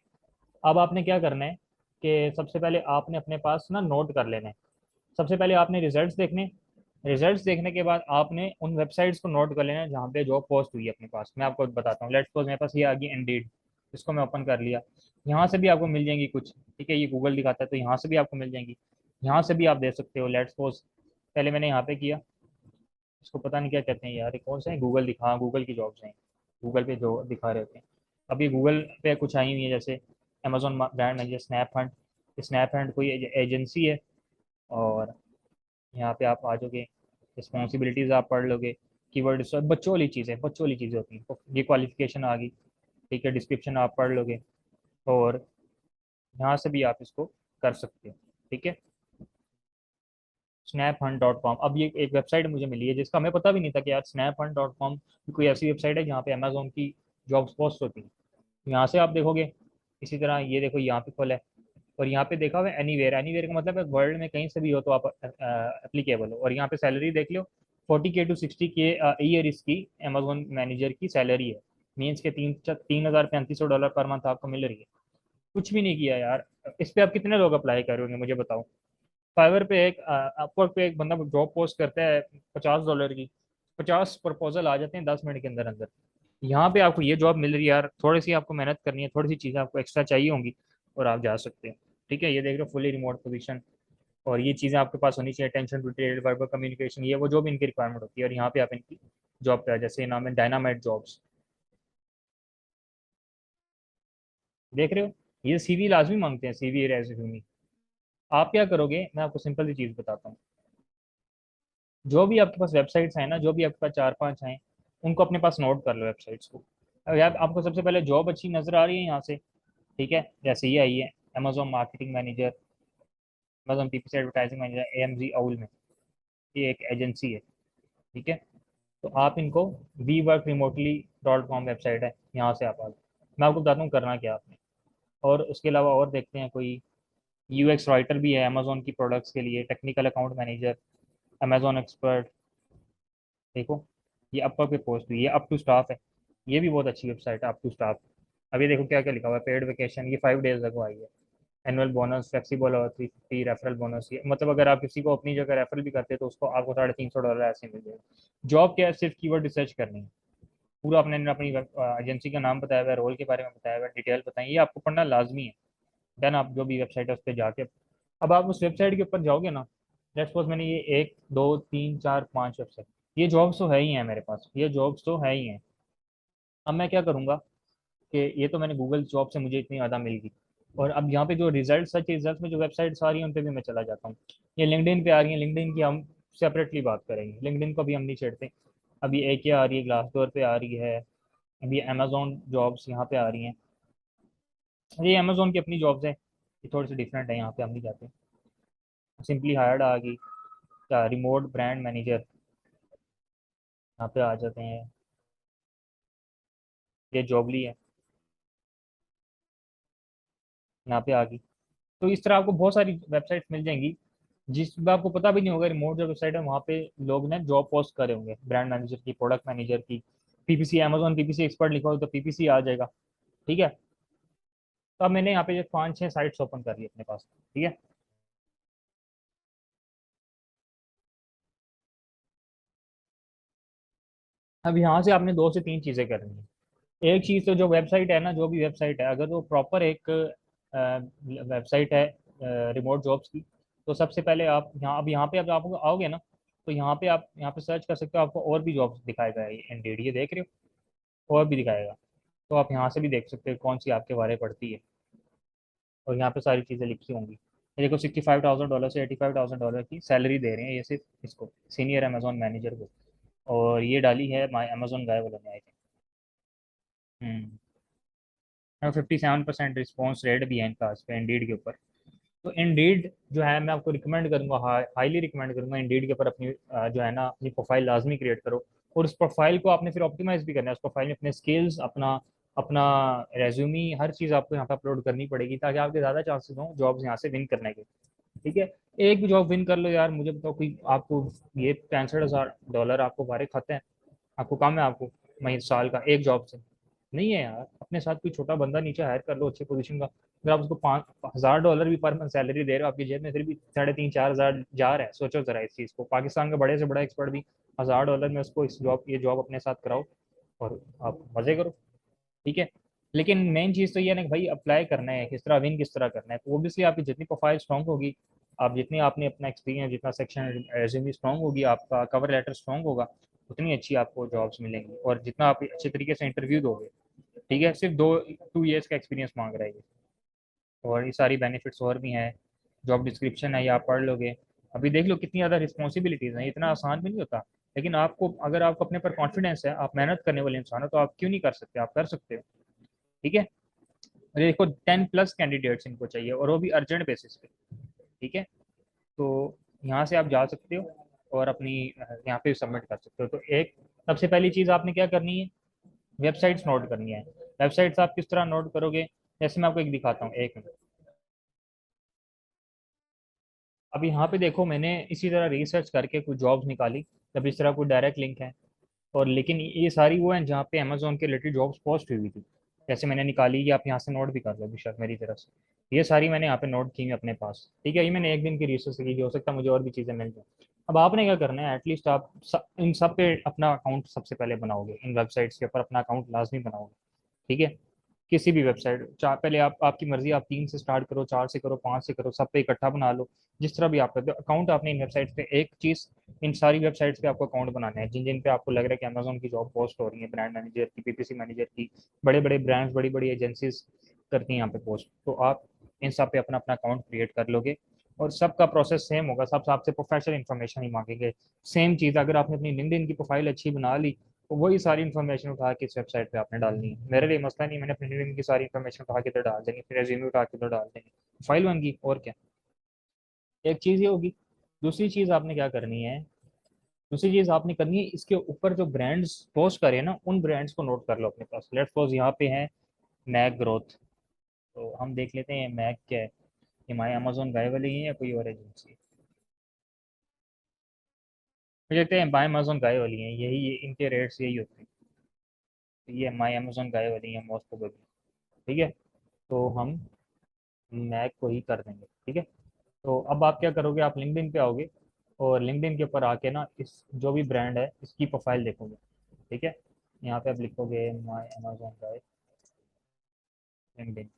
अब आपने क्या करना है कि सबसे पहले आपने अपने पास ना नोट कर लेना है। सबसे पहले आपने रिजल्ट्स देखने, रिजल्ट्स देखने के बाद आपने उन वेबसाइट्स को नोट कर लेना है जहाँ पे जॉब पोस्ट हुई है अपने पास। मैं आपको बताता हूँ, लेट्स सपोज मेरे पास ये आ गई इंडीड, इसको मैं ओपन कर लिया। यहाँ से भी आपको मिल जाएंगी कुछ, ठीक है, ये गूगल दिखाता है तो यहाँ से भी आपको मिल जाएंगी, यहाँ से भी आप दे सकते हो। लेट्स सपोज पहले मैंने यहाँ पे किया, इसको पता नहीं क्या कहते हैं यार, ये कौन सा है, गूगल दिखा, गूगल की जॉब्स हैं, गूगल पे जो दिखा रहे होते हैं। अभी गूगल पे कुछ आई हुई है जैसे Amazon brand manager, snap Hunt. Snap Hunt कोई एजेंसी है, और यहाँ पे आप आ जाओगे, रिस्पॉन्सिबिलिटीज़ आप पढ़ लोगे, कीवर्ड, सब बच्चों वाली चीज़ें होती हैं। तो ये क्वालिफिकेशन आ गई, ठीक है, डिस्क्रिप्शन आप पढ़ लोगे और यहाँ से भी आप इसको कर सकते हो। ठीक है, snaphunt.com। अब ये एक वेबसाइट मुझे मिली है जिसका हमें पता भी नहीं था कि यार snaphunt.com कोई ऐसी वेबसाइट है जहाँ पे अमेजोन की जॉब्स पोस्ट होती हैं। यहाँ से आप देखोगे, इसी तरह ये देखो यहाँ पे खोला है, और यहाँ पे देखा हुआ है एनीवेयर। एनीवेयर का मतलब है वर्ल्ड में कहीं से भी हो तो आप एप्लीकेबल हो। और यहाँ पे सैलरी देख लो, 40K to 60K ईयर इसकी अमेजोन मैनेजर की सैलरी है। मीन्स के 3,3500 डॉलर पर मंथ आपको मिल रही है। कुछ भी नहीं किया यार। इस पे आप कितने लोग अप्लाई करोगे मुझे बताओ। फाइवर पे एक, अपवर्क पे एक बंदा जॉब पोस्ट करता है $50 की, 50 प्रपोजल आ जाते हैं 10 मिनट के अंदर अंदर। यहाँ पे आपको ये जॉब मिल रही है यार, थोड़ी सी आपको मेहनत करनी है, थोड़ी सी चीज़ें आपको एक्स्ट्रा चाहिए होंगी और आप जा सकते हैं। ठीक है, ये देख लो फुली रिमोट पोजीशन, और ये चीज़ें आपके पास होनी चाहिए, attention to detail, verbal communication, ये वो जो भी इनकी रिक्वायरमेंट होती है। और यहाँ पे आप इनकी जॉब पे जैसे नाम है डायनामाइट जॉब्स, देख रहे हो, ये सीवी लाजमी मांगते हैं, सीवी रेज्यूमे। आप क्या करोगे, मैं आपको सिंपल सी चीज़ बताता हूँ। जो भी आपके पास वेबसाइट्स हैं ना, जो भी आपके पास चार पांच हैं, उनको अपने पास नोट कर लो वेबसाइट्स को। अब यार आपको सबसे पहले जॉब अच्छी नजर आ रही है यहाँ से, ठीक है, जैसे ये आई है Amazon marketing manager, Amazon PPC advertising manager, AMG owl में, ये एक एजेंसी है। ठीक है, तो आप इनको weworkremotely.com वेबसाइट है, यहाँ से आप आ जाओ। मैं आपको बताता हूँ करना क्या आपने। और उसके अलावा और देखते हैं कोई, यूएक्स राइटर भी है अमेजोन की प्रोडक्ट्स के लिए, technical account manager, Amazon expert. देखो, ये अपर पे पोस्ट हुई, ये अप टू स्टाफ है, ये भी बहुत अच्छी वेबसाइट है, अप टू स्टाफ। अभी देखो क्या क्या लिखा हुआ है, पेड वेकेशन, ये 5 डेज अगो आई है। एनुअल बोनस, फ्लेक्सीबल और 350 रेफरल बोनस, ये मतलब अगर आप किसी को अपनी जगह रेफरल भी करते हैं तो उसको आपको $350 ऐसे मिल जाएगा। जॉब क्या है, सिर्फ कीवर्ड रिसर्च करनी है। पूरा अपने अपनी एजेंसी का नाम बताया हुआ है, रोल के बारे में बताया हुआ है, डिटेल बताएं, ये आपको पढ़ना लाजमी है। देन आप जो भी वेबसाइट है उस पर जाके, अब आप उस वेबसाइट के ऊपर जाओगे ना, लेट्स सपोज मैंने ये 1 2 3 4 5 वेबसाइट, ये जॉब्स तो है ही हैं मेरे पास, ये जॉब्स तो है ही हैं। अब मैं क्या करूँगा कि ये तो मैंने गूगल जॉब से मुझे इतनी ज़्यादा मिल गई, और अब यहाँ पे जो रिजल्ट, सर्च रिजल्ट में जो वेबसाइट्स आ रही हैं उन पे भी मैं चला जाता हूँ। ये लिंक्डइन पे आ रही है, लिंक्डइन की हम सेपरेटली बात करेंगे, लिंक्डइन को भी हम नहीं छेड़ते। अभी एक ये आ रही है, ग्लासडोर पे आ रही है, अभी अमेजोन जॉब्स यहाँ पे आ रही हैं। ये अमेजोन की अपनी जॉब्स हैं, ये थोड़ी सी डिफरेंट है, यहाँ पे हम नहीं जाते। सिंपली हायर्ड आ गई, क्या रिमोट ब्रांड मैनेजर, यहाँ पे आ जाते हैं, ये जॉबली है, यहाँ पे आ गई। तो इस तरह आपको बहुत सारी वेबसाइट्स मिल जाएंगी जिसमें आपको पता भी नहीं होगा रिमोट जो वेबसाइट है वहाँ पे लोग ने जॉब पोस्ट करे होंगे, ब्रांड मैनेजर की, प्रोडक्ट मैनेजर की, पीपीसी, अमेजोन पीपीसी एक्सपर्ट लिखा हो तो पीपीसी आ जाएगा। ठीक है। तो अब मैंने यहाँ पे 5-6 साइट्स ओपन कर ली अपने पास। ठीक है। अब यहाँ से आपने 2 से 3 चीज़ें करनी है। एक चीज़ तो जो वेबसाइट है ना, जो भी वेबसाइट है, अगर वो प्रॉपर एक वेबसाइट है रिमोट जॉब्स की, तो सबसे पहले आप यहाँ, अब यहाँ पे अब आप आओगे ना, तो यहाँ पे आप यहाँ पे सर्च कर सकते हो, आपको और भी जॉब्स दिखाएगा ये इंडीड, ये देख रहे हो, और भी दिखाएगा। तो आप यहाँ से भी देख सकते हो कौन सी आपके बारे पड़ती है, और यहाँ पे सारी चीज़ें लिखी होंगी। ये देखो, $65,000 से $85,000 की सैलरी दे रहे हैं ये सिर्फ इसको, सीनियर अमेजोन मैनेजर को। और ये डाली है माई अमेजोन गाय वालों ने, आई थिंक। 57% रिस्पॉन्स रेट भी है इनका इस पे इंडीड के ऊपर। तो इंडीड जो है, मैं आपको रिकमेंड करूंगा, हाईली रिकमेंड करूंगा इंडीड के ऊपर अपनी जो है ना अपनी प्रोफाइल लाजमी क्रिएट करो। और उस प्रोफाइल को आपने फिर ऑप्टिमाइज भी करना है, उस प्रोफाइल में अपने स्किल्स, अपना अपना रेज्यूमी, हर चीज़ आपको यहाँ पे अपलोड करनी पड़ेगी ताकि आपके ज़्यादा चांसेस हों जॉब्स यहाँ से विन करने के। ठीक है। एक भी जॉब विन कर लो यार, मुझे बताओ कोई आपको, ये $65,000 आपको बाहर खाते हैं, आपको काम है आपको महीने साल का एक जॉब से? नहीं है यार। अपने साथ कोई छोटा बंदा नीचे हायर कर लो अच्छी पोजीशन का, अगर आप उसको $5,000 भी पर मंथ सैलरी दे रहे हो, आपकी जेब में फिर भी 3,500-4,000 जा रहा है। सोचो जरा इस चीज़ को, पाकिस्तान का बड़े से बड़ा एक्सपर्ट भी $1,000 में उसको इस जॉब, ये जॉब अपने साथ कराओ और आप मजे करो। ठीक है। लेकिन मेन चीज़ तो ये है ना कि भाई अप्लाई करना है किस तरह, विन किस तरह करना है। तो ओबियसली आपकी जितनी प्रोफाइल स्ट्रॉन्ग होगी, आप जितनी आपने अपना एक्सपीरियंस, जितना सेक्शन रेज्यूमे स्ट्रॉन्ग होगी, आपका कवर लेटर स्ट्रॉन्ग होगा, उतनी अच्छी आपको जॉब्स मिलेंगी। और जितना आप अच्छे तरीके से इंटरव्यू दोगे, ठीक है, सिर्फ 2 2 ईयर्स का एक्सपीरियंस मांग रहा है ये। और ये सारी बेनिफिट्स और भी हैं, जॉब डिस्क्रिप्शन है, ये आप पढ़ लोगे। अभी देख लो कितनी ज़्यादा रिस्पॉन्सिबिलिटीज़ हैं, इतना आसान भी नहीं होता। लेकिन आपको, अगर आपको अपने पर कॉन्फिडेंस है, आप मेहनत करने वाले इंसान हो, तो आप क्यों नहीं कर सकते, आप कर सकते हो। ठीक है। और देखो 10+ कैंडिडेट्स इनको चाहिए, और वो भी अर्जेंट बेसिस पे। ठीक है। तो यहाँ से आप जा सकते हो और अपनी यहाँ पे सबमिट कर सकते हो। तो एक, सबसे पहली चीज़ आपने क्या करनी है, वेबसाइट्स नोट करनी है। वेबसाइट्स आप किस तरह नोट करोगे, जैसे मैं आपको एक दिखाता हूँ, एक मिनट। अब यहाँ पे देखो, मैंने इसी तरह रिसर्च करके कुछ जॉब्स निकाली, जब इस तरह कोई डायरेक्ट लिंक है। और लेकिन ये सारी वो हैं जहाँ पे अमेजोन के रिलेटेड जॉब्स पोस्ट हुई थी। जैसे मैंने निकाली, ये आप यहाँ से नोट भी कर लो बेशक मेरी तरफ से, ये सारी मैंने यहाँ पे नोट की हुई अपने पास। ठीक है। ये मैंने एक दिन की रिसर्च की, हो सकता है मुझे और भी चीज़ें मिल जाए। अब आपने क्या करना है, एटलीस्ट आप इन सब पे अपना अकाउंट सबसे पहले बनाओगे, इन वेबसाइट्स के ऊपर अपना अकाउंट लाजमी बनाओगे। ठीक है। किसी भी वेबसाइट, चार पहले आप, आपकी मर्जी, आप 3 से स्टार्ट करो, 4 से करो, 5 से करो, सब पे इकट्ठा बना लो। जिस तरह भी आप करते हो अकाउंट, आपने इन वेबसाइट्स पे एक चीज़, इन सारी वेबसाइट्स पे आपको अकाउंट बनाना है जिन जिन पे आपको लग रहा है कि अमेजोन की जॉब पोस्ट हो रही है, ब्रांड मैनेजर की, पीपीसी मैनेजर की, बड़े बड़े ब्रांड्स, बड़ी बड़ी एजेंसीज करती हैं यहाँ पे पोस्ट। तो आप इन सब पे अपना अपना अकाउंट क्रिएट कर लोगे, और सबका प्रोसेस सेम होगा, सब आपसे प्रोफेशनल इन्फॉर्मेशन ही मांगेंगे। सेम चीज़, अगर आपने अपनी लिंक्डइन की प्रोफाइल अच्छी बना ली, तो वही सारी इन्फॉर्मेशन उठा के इस वेबसाइट पे आपने डालनी है। मेरे लिए मसला नहीं, मैंने अपनी लिंक्डइन की सारी इन्फॉर्मेशन उठा के तो डाल देनी, फिर रेज्यूमे उठा के तो डाल देनी, फाइल बन गई, और क्या। एक चीज़ ये होगी। दूसरी चीज़ आपने क्या करनी है, दूसरी चीज़ आपने करनी है, इसके ऊपर जो ब्रांड्स पोस्ट करे ना, उन ब्रांड्स को नोट कर लो अपने पास। लेट्स सपोज यहाँ पे है मैक ग्रोथ, तो हम देख लेते हैं मैक क्या है, ये माई अमेजोन गाय वाली है या कोई और एजेंसी है। मुझे लगता है बाय अमेजोन गाय वाली है, यही ये, इनके रेट्स यही होते हैं। तो ये माई अमेजोन गाय वाली है मोस्ट प्रोबेबली। ठीक है। तो हम मैक को ही कर देंगे। ठीक है। तो अब आप क्या करोगे, आप लिंक्डइन पे आओगे, और लिंक्डइन के ऊपर आके ना इस जो भी ब्रांड है इसकी प्रोफाइल देखोगे। ठीक है। यहाँ पे आप लिखोगे माई अमेजोन गाय लिंक्डइन,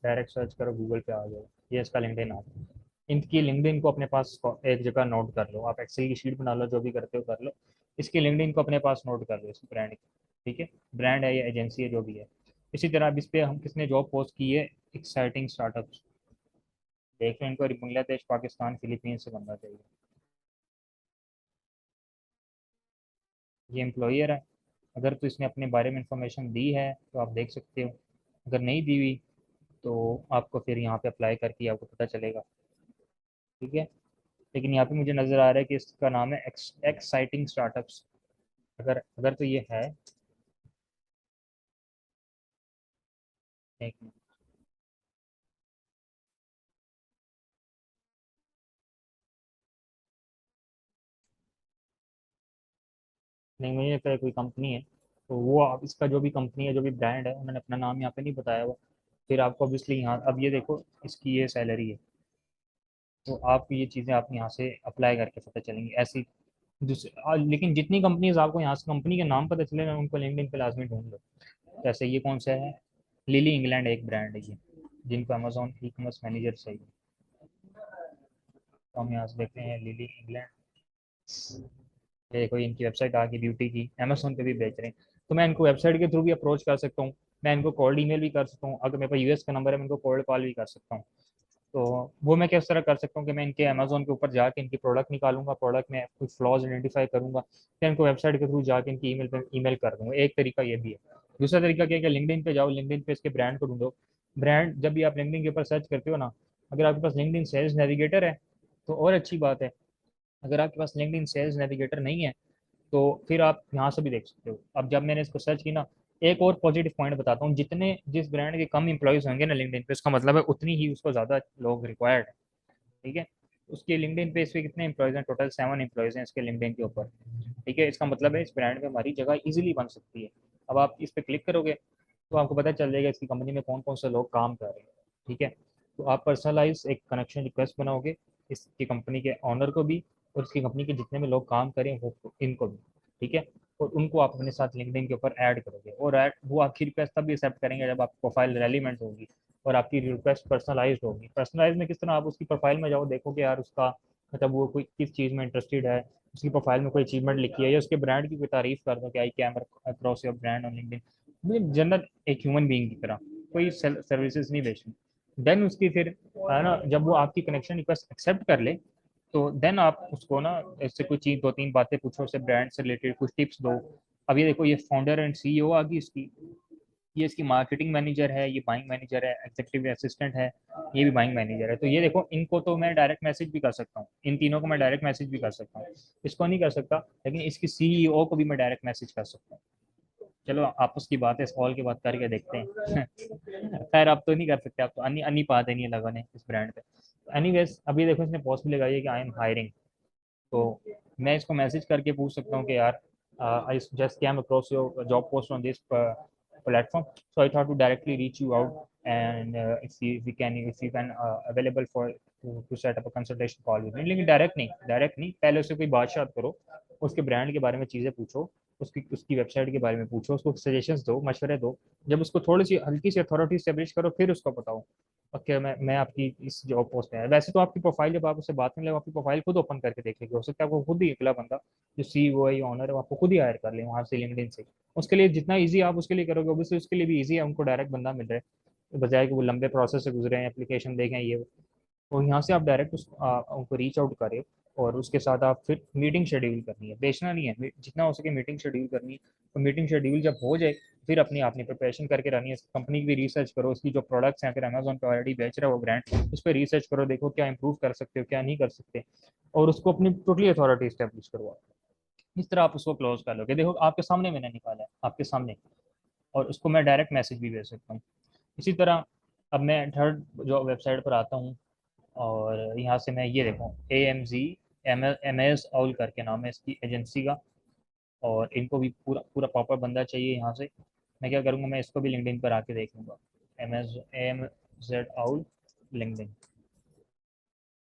डायरेक्ट सर्च करो गूगल पे आ जाओ, ये इसका लिंक्डइन आ गया। इनकी लिंक्डइन को अपने पास एक जगह नोट कर लो, आप एक्सेल की शीट बना लो, जो भी करते हो कर लो। इसकी लिंक्डइन को अपने पास नोट कर लो, इस ब्रांड की। ठीक है। ब्रांड है या एजेंसी है जो भी है। इसी तरह अब इस पे हम किसने जॉब पोस्ट की है, एक्साइटिंग स्टार्टअप्स, देख लो इनको, बांग्लादेश, पाकिस्तान, फिलीपींस से बनना चाहिए। ये एम्प्लॉयर है, अगर तो इसने अपने बारे में इंफॉर्मेशन दी है तो आप देख सकते हो, अगर नहीं दी हुई तो आपको फिर यहाँ पे अप्लाई करके आपको पता चलेगा। ठीक है। लेकिन यहाँ पे मुझे नज़र आ रहा है कि इसका नाम है एक्साइटिंग स्टार्टअप्स। अगर अगर तो ये है, एक मिनट। नहीं, मुझे लगता है कोई कंपनी है। तो वो इसका जो भी कंपनी है, जो भी ब्रांड है, उन्होंने अपना नाम यहाँ पे नहीं बताया हुआ। फिर आपको ऑब्वियसली यहाँ, अब ये देखो, इसकी ये सैलरी है। तो आप ये चीज़ें आप यहाँ से अप्लाई करके पता चलेंगी ऐसी। लेकिन जितनी कंपनीज आपको यहाँ से कंपनी के नाम पता चले ना, उनको लिंक्डइन पे लाजमी ढूंढ लो। जैसे ये कौन सा है, लिली इंग्लैंड एक ब्रांड है ये, जिनको अमेजोन ई कॉमर्स मैनेजर चाहिए। तो हम यहाँ से देखते हैं लिली इंग्लैंड। ये देखो, इनकी वेबसाइट आ गई ब्यूटी की, अमेजोन पे भी बेच रहे हैं। तो मैं इनको वेबसाइट के थ्रू भी अप्रोच कर सकता हूँ। मैं इनको कोल्ड ईमेल भी कर सकता हूँ, अगर मेरे पास यूएस का नंबर है मैं इनको कोल्ड कॉल भी कर सकता हूँ। तो वो मैं किस तरह कर सकता हूँ कि मैं इनके अमेजोन के ऊपर जाके इनकी प्रोडक्ट निकालूंगा, प्रोडक्ट में कुछ फ्लॉज आइडेंटिफाई करूंगा, फिर इनको वेबसाइट के थ्रू जाके इनकी ईमेल पे ईमेल कर दूंगा। एक तरीका ये भी है। दूसरा तरीका क्या है कि लिंक्डइन पे जाओ, लिंक्डइन पे इसके ब्रांड को ढूंढो। ब्रांड जब भी आप लिंक्डइन के ऊपर सर्च करते हो ना, अगर आपके पास लिंक्डइन सेल्स नेविगेटर है तो और अच्छी बात है। अगर आपके पास लिंक्डइन सेल्स नेविगेटर नहीं है तो फिर आप यहाँ से भी देख सकते हो। अब जब मैंने इसको सर्च की ना, एक और पॉजिटिव पॉइंट बताता हूँ, जितने जिस ब्रांड के कम इंप्लॉयज होंगे ना लिंक्डइन पे, उसका मतलब है उतनी ही उसको ज़्यादा लोग रिक्वायर्ड है। ठीक है। उसके लिंक्डइन पे इस पे कितने इंप्लॉयज हैं, टोटल 7 इंप्लॉयज हैं इसके लिंक्डइन के ऊपर। ठीक है, इसका मतलब है इस ब्रांड में हमारी जगह इजीली बन सकती है। अब आप इस पे क्लिक करोगे तो आपको पता चल जाएगा इसकी कंपनी में कौन कौन से लोग काम कर रहे हैं। ठीक है। तो आप पर्सनलाइज एक कनेक्शन रिक्वेस्ट बनाओगे इसकी कंपनी के ऑनर को भी, और इसकी कंपनी के जितने भी लोग काम करें वो इनको भी। ठीक है। और उनको आप अपने साथ लिंक्डइन के ऊपर ऐड करोगे, और ऐड वो आपकी रिक्वेस्ट तब भी एक्सेप्ट करेंगे जब आपकी प्रोफाइल रेलिवेंट होगी और आपकी रिक्वेस्ट पर्सनलाइज होगी। पर्सनलाइज में किस तरह, आप उसकी प्रोफाइल में जाओ, देखो कि यार उसका मतलब वो कोई किस चीज़ में इंटरेस्टेड है, उसकी प्रोफाइल में कोई अचीवमेंट लिखी है, या उसके ब्रांड की कोई तारीफ कर दो कि I came across your brand on LinkedIn, मतलब जनरल एक ह्यूमन बीइंग की तरह, कोई सर्विसेज नहीं बेचनी। देन उसकी फिर है ना, जब वो आपकी कनेक्शन रिक्वेस्ट एक्सेप्ट कर ले, तो देन आप उसको ना इससे कुछ चीज, 2-3 बातें पूछो उससे, ब्रांड से रिलेटेड कुछ टिप्स दो। अब ये देखो, ये फाउंडर एंड सीईओ आ गई इसकी, ये इसकी मार्केटिंग मैनेजर है, ये बाइंग मैनेजर है, एग्जीक्यूटिव असिस्टेंट है, ये भी बाइंग मैनेजर है। तो ये देखो, इनको तो मैं डायरेक्ट मैसेज भी कर सकता हूँ, इन तीनों को मैं डायरेक्ट मैसेज भी कर सकता हूँ। इसको नहीं कर सकता, लेकिन इसकी सीईओ को भी मैं डायरेक्ट मैसेज कर सकता हूँ। चलो आपस की बात है, इस कॉल की बात करके देखते हैं। खैर आप तो नहीं कर सकते, आप तो अन्य अन्य पा देनी है लगन है इस ब्रांड पे। एनीवेज, अभी देखो इसने पोस्ट भी लगाई है कि आई एम हायरिंग। तो मैं इसको मैसेज करके पूछ सकता हूँ कि यार, I just came across your job post on this platform, so I thought to directly reach you out, and if you can available for to set up a consultation call with me। लेकिन डायरेक्ट नहीं, पहले उससे कोई बात करो, उसके ब्रांड के बारे में चीज़ें पूछो, उसकी उसकी वेबसाइट के बारे में पूछो, उसको सजेशंस दो, मशवरे दो। जब उसको थोड़ी सी हल्की सी अथॉरिटी स्टेब्लिश करो, फिर उसको बताओ ओके मैं आपकी इस जॉब पोस्ट पे है। वैसे तो आपकी प्रोफाइल, जब आप उससे बात करने लगे, आपकी प्रोफाइल खुद ओपन करके देख लेगी, हो सकता है आपको खुद ही अगला बंदा जो सीईओ है, ऑनर है, वो आपको खुद ही हायर कर ले वहाँ से लिंक्डइन से। उसके लिए जितना ईजी आप उसके लिए करोगे, ऑब्वियसली उसके लिए भी ईजी है, उनको डायरेक्ट बंदा मिल रहा है, बजाय कि वो लंबे प्रोसेस से गुजरे हैं, एप्लीकेशन देखें ये वो। तो यहाँ से आप डायरेक्ट उनको रीच आउट करें, और उसके साथ आप फिर मीटिंग शेड्यूल करनी है, बेचना नहीं है, जितना हो सके मीटिंग शेड्यूल करनी है। तो मीटिंग शेड्यूल जब हो जाए, फिर अपनी आपने प्रिपरेशन करके रहनी है, कंपनी की भी रिसर्च करो, उसकी जो प्रोडक्ट्स हैं, अगर अमेजोन पे ऑलरेडी बेच रहा है वो ब्रांड, उस पर रिसर्च करो, देखो क्या इंप्रूव कर सकते हो क्या नहीं कर सकते, और उसको अपनी टोटली अथॉरिटी स्टेब्लिश करवाओ। इस तरह आप उसको क्लोज कर लोगे। देखो आपके सामने मैंने निकाला है, आपके सामने, और उसको मैं डायरेक्ट मैसेज भी भेज सकता हूँ। इसी तरह अब मैं थर्ड जो वेबसाइट पर आता हूँ, और यहाँ से मैं ये देखूँ, AMZ एम एस ऑल करके नाम है इसकी एजेंसी का, और इनको भी पूरा पूरा प्रॉपर बंदा चाहिए यहाँ से। मैं क्या करूँगा, मैं इसको भी लिंक्डइन पर आके देख लूँगा, AMZ आउल लिंक्डइन,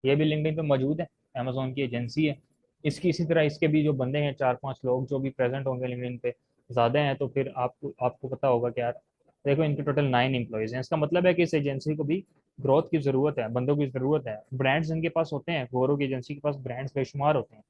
ये भी लिंक्डइन पे मौजूद है, अमेजोन की एजेंसी है। इसकी इसी तरह इसके भी जो बंदे हैं, 4-5 लोग जो भी प्रेजेंट होंगे लिंक्डइन पे, ज़्यादा हैं, तो फिर आपको आपको पता होगा कि यार देखो इनके टोटल 9 एम्प्लॉयज़ हैं। इसका मतलब है कि इस एजेंसी को भी ग्रोथ की ज़रूरत है, बंदों की ज़रूरत है। ब्रांड्स इनके पास होते हैं, गौरव की एजेंसी के पास ब्रांड्स बेशुमार होते हैं,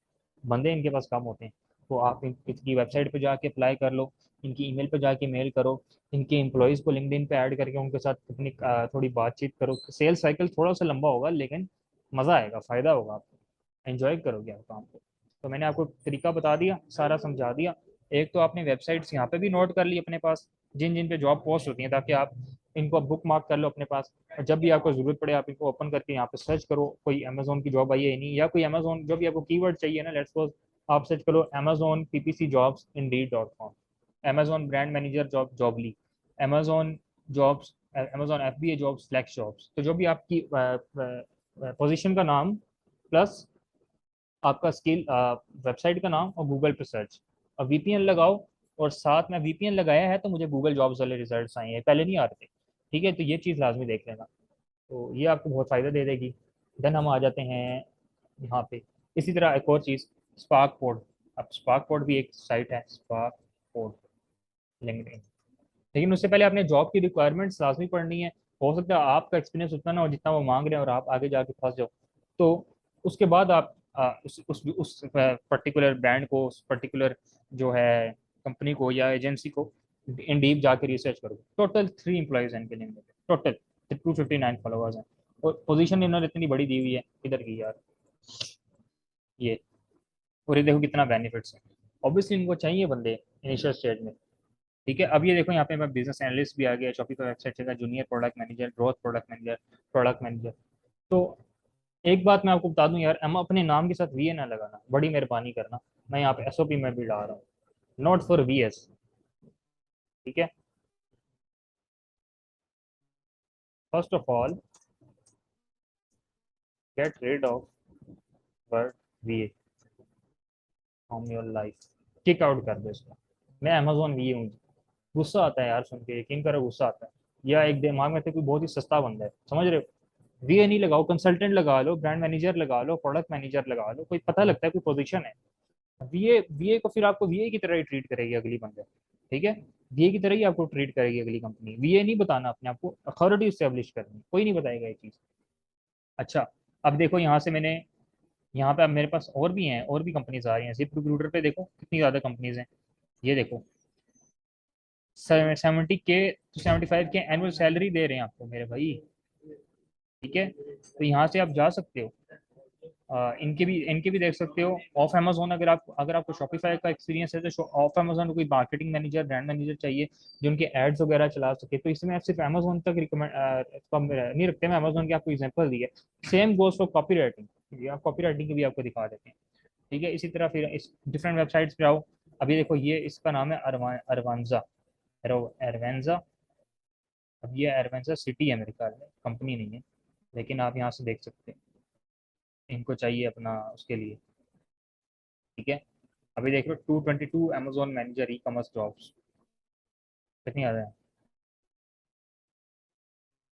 बंदे इनके पास कम होते हैं। तो आप इनकी वेबसाइट पे जाके अप्लाई कर लो, इनकी ईमेल पे जाके मेल करो, इनके एम्प्लॉयज़ को लिंक्डइन पे ऐड करके उनके साथ अपनी थोड़ी बातचीत करो। सेल्स साइकिल थोड़ा सा लंबा होगा, लेकिन मज़ा आएगा, फ़ायदा होगा आपको, एंजॉय करोगे आप काम को। तो मैंने आपको तरीका बता दिया, सारा समझा दिया। एक तो आपने वेबसाइट्स यहाँ पे भी नोट कर ली अपने पास, जिन जिन पे जॉब पोस्ट होती हैं, ताकि आप इनको आप बुक मार्क कर लो अपने पास, और जब भी आपको जरूरत पड़े आप इनको ओपन करके यहाँ पे सर्च करो कोई अमेजोन की जॉब आई है नहीं, या कोई अमेजोन जो भी आपको कीवर्ड चाहिए ना, लेट्स सपोज आप सर्च करो Amazon PPC jobs Indeed dot com, Amazon brand manager job Jobly, Amazon jobs, Amazon FBA jobs, flex jobs. तो जो भी आपकी पोजीशन का नाम प्लस आपका स्किल, वेबसाइट का नाम और गूगल पे सर्च, और वीपीएन लगाओ। और साथ में वीपीएन लगाया है तो मुझे गूगल जॉब्स वाले रिजल्ट्स आए हैं, पहले नहीं आ रहे थे। ठीक है, तो ये चीज़ लाजमी देख लेना, तो ये आपको बहुत फ़ायदा दे देगी। देन हम आ जाते हैं यहाँ पे, इसी तरह एक और चीज़, स्पार्क पोर्ट। अब स्पार्क पोर्ट भी एक साइट है, स्पार्क पोर्ट, लिंक्डइन। लेकिन उससे पहले आपने जॉब की रिक्वायरमेंट्स लाजमी पढ़नी है। हो सकता है आपका एक्सपीरियंस उतना ना हो जितना वो मांग रहे हैं और आप आगे जाके फंस जाओ। तो उसके बाद आप उस पर्टिकुलर ब्रांड को, उस पर्टिकुलर जो है कंपनी को या एजेंसी को इन डीप जाके रिसर्च करो। टोटल 3 एम्प्लॉयज़ हैं इनके लिंक में, टोटल 259 फॉलोअर्स हैं, और पोजीशन इन्होंने इतनी बड़ी दी हुई है इधर की यार, ये। और ये देखो कितना बेनिफिट्स है। ऑब्वियसली इनको चाहिए बंदे इनिशियल स्टेज में। ठीक है, अब ये देखो यहाँ पे मैं बिजनेस एनालिस्ट भी आ गया, शॉपिफाई वेबसाइट का junior product manager, growth product manager, product manager. तो एक बात मैं आपको बता दूं यार, हम अपने नाम के साथ वी ए ना लगाना, बड़ी मेहरबानी करना। मैं यहाँ पे एसओपी में भी ला रहा हूँ, नॉट फॉर वी एस। ठीक है, first of all get rid of word V A from your life, kick out कर दो इसको। मैं अमेजोन वी ए हूँ। गुस्सा आता है यार सुन के, यकीन करो गुस्सा आता है। या एक दिमाग में से कोई बहुत ही सस्ता बंदा है, समझ रहे हो, वीए नहीं लगाओ, कंसल्टेंट लगा लो, ब्रांड मैनेजर लगा लो, प्रोडक्ट मैनेजर लगा लो, कोई पता लगता है कोई पोजीशन है। वीए वीए को फिर आपको वीए की तरह ही ट्रीट करेगी अगली बंदे। ठीक है, वीए की तरह ही आपको ट्रीट करेगी अगली कंपनी। वीए नहीं बताना अपने आप को, अथॉरिटी स्टेब्लिश करनी, कोई नहीं बताएगा ये चीज़। अच्छा, अब देखो यहाँ से मैंने, यहाँ पे अब मेरे पास और भी हैं, और भी कंपनीज आ रही हैं। जिप रिक्रूटर पे देखो कितनी ज़्यादा कंपनीज हैं। ये देखो 70K to 75K annual salary दे रहे हैं आपको मेरे भाई। ठीक है, तो यहाँ से आप जा सकते हो। इनके भी देख सकते हो ऑफ अमेजोन। अगर आपको शॉपिफाई का एक्सपीरियंस है तो ऑफ अमेजोन कोई मार्केटिंग मैनेजर, ब्रांड मैनेजर चाहिए जो उनके एड्स वगैरह चला सके, तो इसमें आप सिर्फ अमेजोन तक रिकमेंड नहीं रखते। मैं अमेजोन की आपको एग्जांपल दी है। Same goes for copy writing, आप कॉपी राइटिंग की भी आपको दिखा देते हैं। ठीक है, इसी तरह फिर इस डिफरेंट वेबसाइट्स पे आओ। अभी देखो ये इसका नाम है अरवांजा, एरवेंजा। अब ये एरवेंजा सिटी है मेरे ख्याल में, कंपनी नहीं है। लेकिन आप यहाँ से देख सकते हैं, इनको चाहिए अपना उसके लिए। ठीक है, अभी देख लो 222 Amazon manager e commerce jobs, कितनी आ रहे हैं।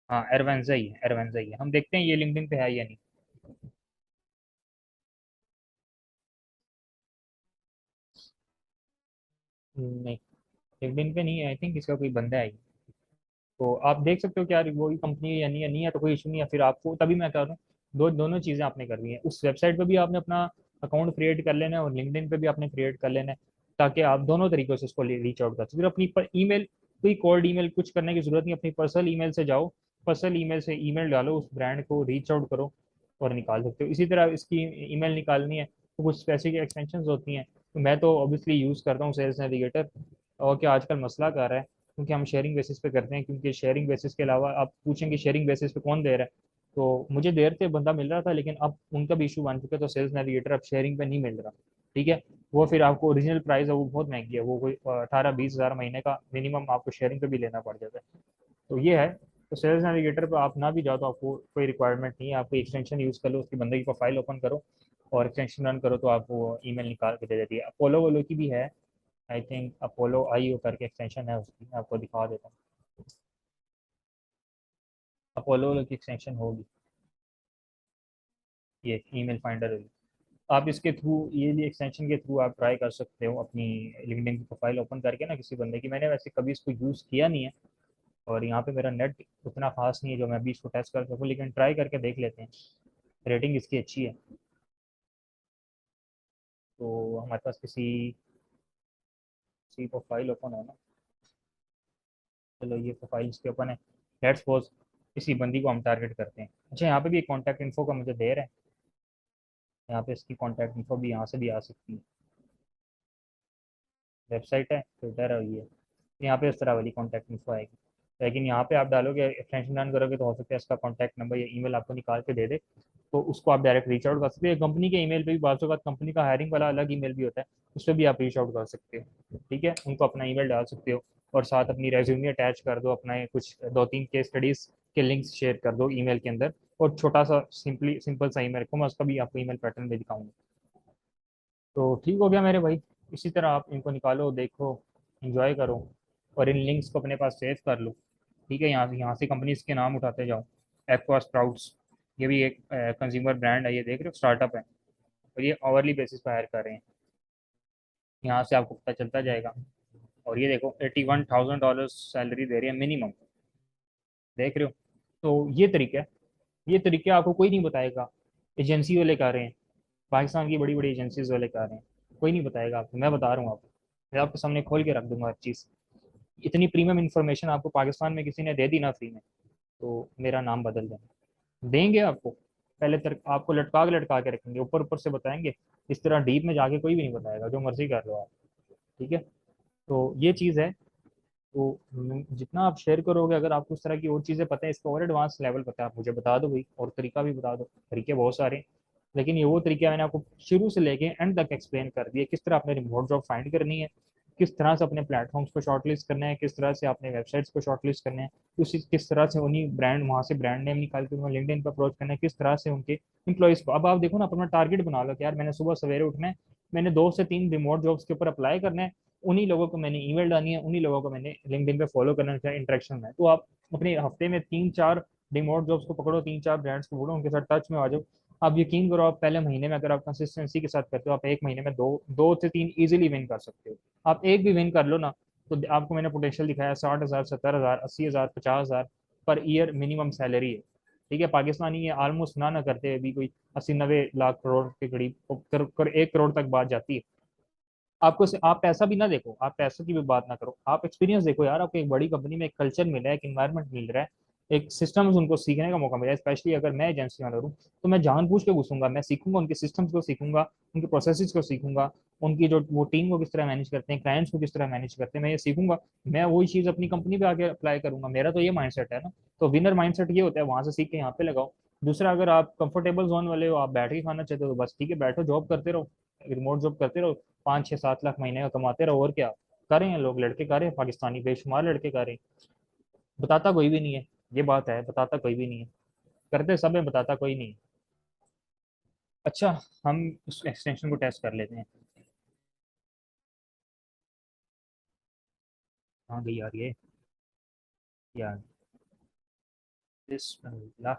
हाँ, एरवेंजा ही है, एरवेंजा ही है। हम देखते हैं ये लिंक्डइन पे है या नहीं। नहीं, लिंक्डइन पे नहीं है, आई थिंक इसका कोई बंदा है। तो आप देख सकते हो कि यार वही कंपनी है या नहीं है, नहीं है तो कोई इशू नहीं है। फिर आपको तभी मैं कह रहा हूँ, दोनों चीज़ें आपने करनी है। उस वेबसाइट पे भी आपने अपना अकाउंट क्रिएट कर लेना है और लिंक्डइन पे भी आपने क्रिएट कर लेना है, ताकि आप दोनों तरीकों से उसको रीच आउट कर सकते। फिर अपनी ईमेल, कोई कोल्ड ईमेल कुछ करने की जरूरत नहीं, अपनी पर्सनल ईमेल से जाओ, पर्सनल ईमेल से ईमेल डालो, उस ब्रांड को रीच आउट करो और निकाल सकते हो। इसी तरह इसकी ईमेल निकालनी है तो कुछ स्पेसिफिक एक्सटेंशन होती हैं। तो मैं तो ऑब्वियसली यूज़ करता हूँ सेल्स नेविगेटर। और क्या आजकल मसला क्या रहा है, क्योंकि हम शेयरिंग बेसिस पे करते हैं, क्योंकि शेयरिंग बेसिस के अलावा आप पूछेंगे शेयरिंग बेसिस पे कौन दे रहा है, तो मुझे देर से बंदा मिल रहा था, लेकिन अब उनका भी इशू बन चुका है, तो सेल्स नेविगेटर अब शेयरिंग पे नहीं मिल रहा। ठीक है, वो फिर आपको ओरिजिनल प्राइस है वो बहुत महंगी है, वो कोई 18-20 हज़ार महीने का मिनिमम आपको शेयरिंग पे भी लेना पड़ जाता है। तो ये है। तो सेल्स नेविगेटर पर आप ना भी जाओ तो आपको कोई रिक्वायरमेंट नहीं है, आपको एक्सटेंशन यूज़ कर लो, उसकी बंदे की प्रोफाइल ओपन करो और एक्सटेंशन रन करो तो आपको ईमेल निकाल के दे देती है। अपोलो वोलो की भी है, आई थिंक अपोलो आई ओ करके एक्सटेंशन है उसकी, मैं आपको दिखा देता हूँ। अपोलो की एक्सटेंशन होगी, ये ईमेल फाइंडर होगी। आप इसके थ्रू, ये भी एक्सटेंशन के थ्रू आप ट्राई कर सकते हो अपनी लिंक्डइन की प्रोफाइल ओपन करके ना किसी बंदे की। मैंने वैसे कभी इसको यूज़ किया नहीं है, और यहाँ पे मेरा नेट उतना खास नहीं है जो मैं अभी इसको टेस्ट कर सकूँ, लेकिन ट्राई करके देख लेते हैं। रेटिंग इसकी अच्छी है। तो हमारे पास किसी किसी प्रोफाइल ओपन है ना, चलो ये प्रोफाइल इसके ओपन है। लेट्स सपोज इसी बंदी को हम टारगेट करते हैं। अच्छा, यहाँ पे भी एक कॉन्टैक्ट इन्फो का मुझे दे रहा है, यहाँ पे इसकी कॉन्टैक्ट इन्फो भी यहाँ से भी आ सकती है। वेबसाइट है, फिल्टर है ये, यहाँ पे इस तरह वाली कॉन्टैक्ट इन्फो आएगी। लेकिन यहाँ पे आप डालोगे, एक्सटेंशन रन करोगे, तो हो सकता है इसका कॉन्टैक्ट नंबर या ईमेल आपको निकाल के दे दे, तो उसको आप डायरेक्ट रीच आउट कर सकते हैं। कंपनी के ईमेल पे भी बात होगा, कंपनी का हायरिंग वाला अलग ईमेल भी होता है, उस पर भी आप रीच आउट कर सकते हो। ठीक है, उनको अपना ईमेल डाल सकते हो, और साथ अपनी रेज्यूमे अटैच कर दो, अपना कुछ 2-3 केस स्टडीज के लिंक्स शेयर कर दो ईमेल के अंदर, और छोटा सा सिंपल सा ईमेल रखो, मैं उसका भी आपको ईमेल पैटर्न भी दिखाऊंगा। तो ठीक हो गया मेरे भाई। इसी तरह आप इनको निकालो, देखो, एंजॉय करो, और इन लिंक्स को अपने पास सेव कर लो। ठीक है, यहाँ से कंपनीज के नाम उठाते जाओ। एक्वा स्प्राउट्स, ये भी एक कंज्यूमर ब्रांड है, ये देख रहे हो, स्टार्टअप है, और ये आवरली बेसिस पर हायर कर रहे हैं। यहाँ से आपको पता चलता जाएगा। और ये देखो, $81,000 सैलरी दे रही है मिनिमम, देख रहे हो। तो ये तरीका है, ये तरीके आपको कोई नहीं बताएगा। एजेंसी वाले कर रहे हैं, पाकिस्तान की बड़ी बड़ी एजेंसीज वाले कर रहे हैं, कोई नहीं बताएगा आपको, मैं बता रहा हूँ आपको। मैं आपके सामने खोल के रख दूंगा हर चीज़। इतनी प्रीमियम इन्फॉर्मेशन आपको पाकिस्तान में किसी ने दे दी ना फ्री में, तो मेरा नाम बदल देना। देंगे आपको, पहले तक आपको लटका के रखेंगे, ऊपर ऊपर से बताएंगे। इस तरह डीप में जाके कोई भी नहीं बताएगा, जो मर्जी कर लो आप। ठीक है, तो ये चीज़ है। तो जितना आप शेयर करोगे, अगर आपको इस तरह की और चीज़ें पता है, इसका और एडवांस लेवल पता है, आप मुझे बता दो भाई, और तरीका भी बता दो। तरीके बहुत सारे हैं, लेकिन ये वो तरीका मैंने आपको शुरू से लेके एंड तक एक्सप्लेन कर दिया, किस तरह आपने रिमोट जॉब फाइंड करनी है, किस तरह से अपने प्लेटफॉर्म्स को शॉर्टलिस्ट करना है, किस तरह से अपने वेबसाइट्स को शॉर्टलिस्ट करना है, उसी किस तरह से उन्हीं ब्रांड, वहाँ से ब्रांड नेम निकाल के उन्हें लिंक्डइन पर अप्रोच करना है, किस तरह से उनके इंप्लॉइज को। अब आप देखो ना, अपना टारगेट बना लो कि यार मैंने सुबह सवेरे उठना है, मैंने 2 से 3 रिमोट जॉब्स के ऊपर अप्लाई करना है, उन्हीं लोगों को मैंने ईमेल डालनी है, उन्हीं लोगों को मैंने लिंक्डइन पे फॉलो करना है, इंटरेक्शन में। तो आप अपने हफ्ते में 3-4 रिमोट जॉब्स को पकड़ो, 3-4 ब्रांड्स को पकड़ो, उनके साथ टच में आ जाओ। आप यकीन करो, आप पहले महीने में अगर आप कंसिस्टेंसी के साथ करते हो, आप एक महीने में 2 से 3 इजीली विन कर सकते हो। आप एक भी विन कर लो ना, तो आपको मैंने पोटेंशियल दिखाया, 60,000, 70,000, 80,000, 50,000 पर ईयर मिनिमम सैलरी है। ठीक है, पाकिस्तानी ये ऑलमोस्ट ना करते अभी कोई 80-90 लाख करोड़ के करीब, 1 करोड़ तक बात जाती है। आप पैसा भी ना देखो, आप पैसों की भी बात ना करो, आप एक्सपीरियंस देखो यार। आपको एक बड़ी कंपनी में एक कल्चर मिल रहा है, एक इन्वायरमेंट मिल रहा है, एक सिस्टम उनको सीखने का मौका मिला है। स्पेशली अगर मैं एजेंसी ऑनर हूँ, तो मैं जानबूझ के घुसूंगा, मैं सीखूंगा, उनके सिस्टम्स को सीखूंगा, उनके प्रोसेसेस को सीखूंगा, उनकी जो वो टीम को किस तरह मैनेज करते हैं, क्लाइंट्स को किस तरह मैनेज करते हैं, मैं ये सीखूंगा। मैं वही चीज़ अपनी कंपनी पे आके अप्लाई करूंगा, मेरा तो ये माइंडसेट है ना। तो विनर माइंडसेट ये होता है, वहां से सीख के यहाँ पे लगाओ। दूसरा, अगर आप कंफर्टेबल जोन वाले हो, आप बैठ के खाना चाहते हो, तो बस ठीक है, बैठो, जॉब करते रहो, रिमोट जॉब करते रहो, 5-6-7 लाख महीने का कमाते रहो, और क्या। कर रहे हैं लोग, लड़के कर रहे हैं, पाकिस्तानी बेशुमार लड़के कर रहे हैं। बताता कोई भी नहीं है, ये बात है, बताता कोई भी नहीं है। करते सब है, बताता कोई नहीं है। अच्छा, हम उस एक्सटेंशन को टेस्ट कर लेते हैं। हाँ गई यार, ये यार, बिस्मिल्लाह।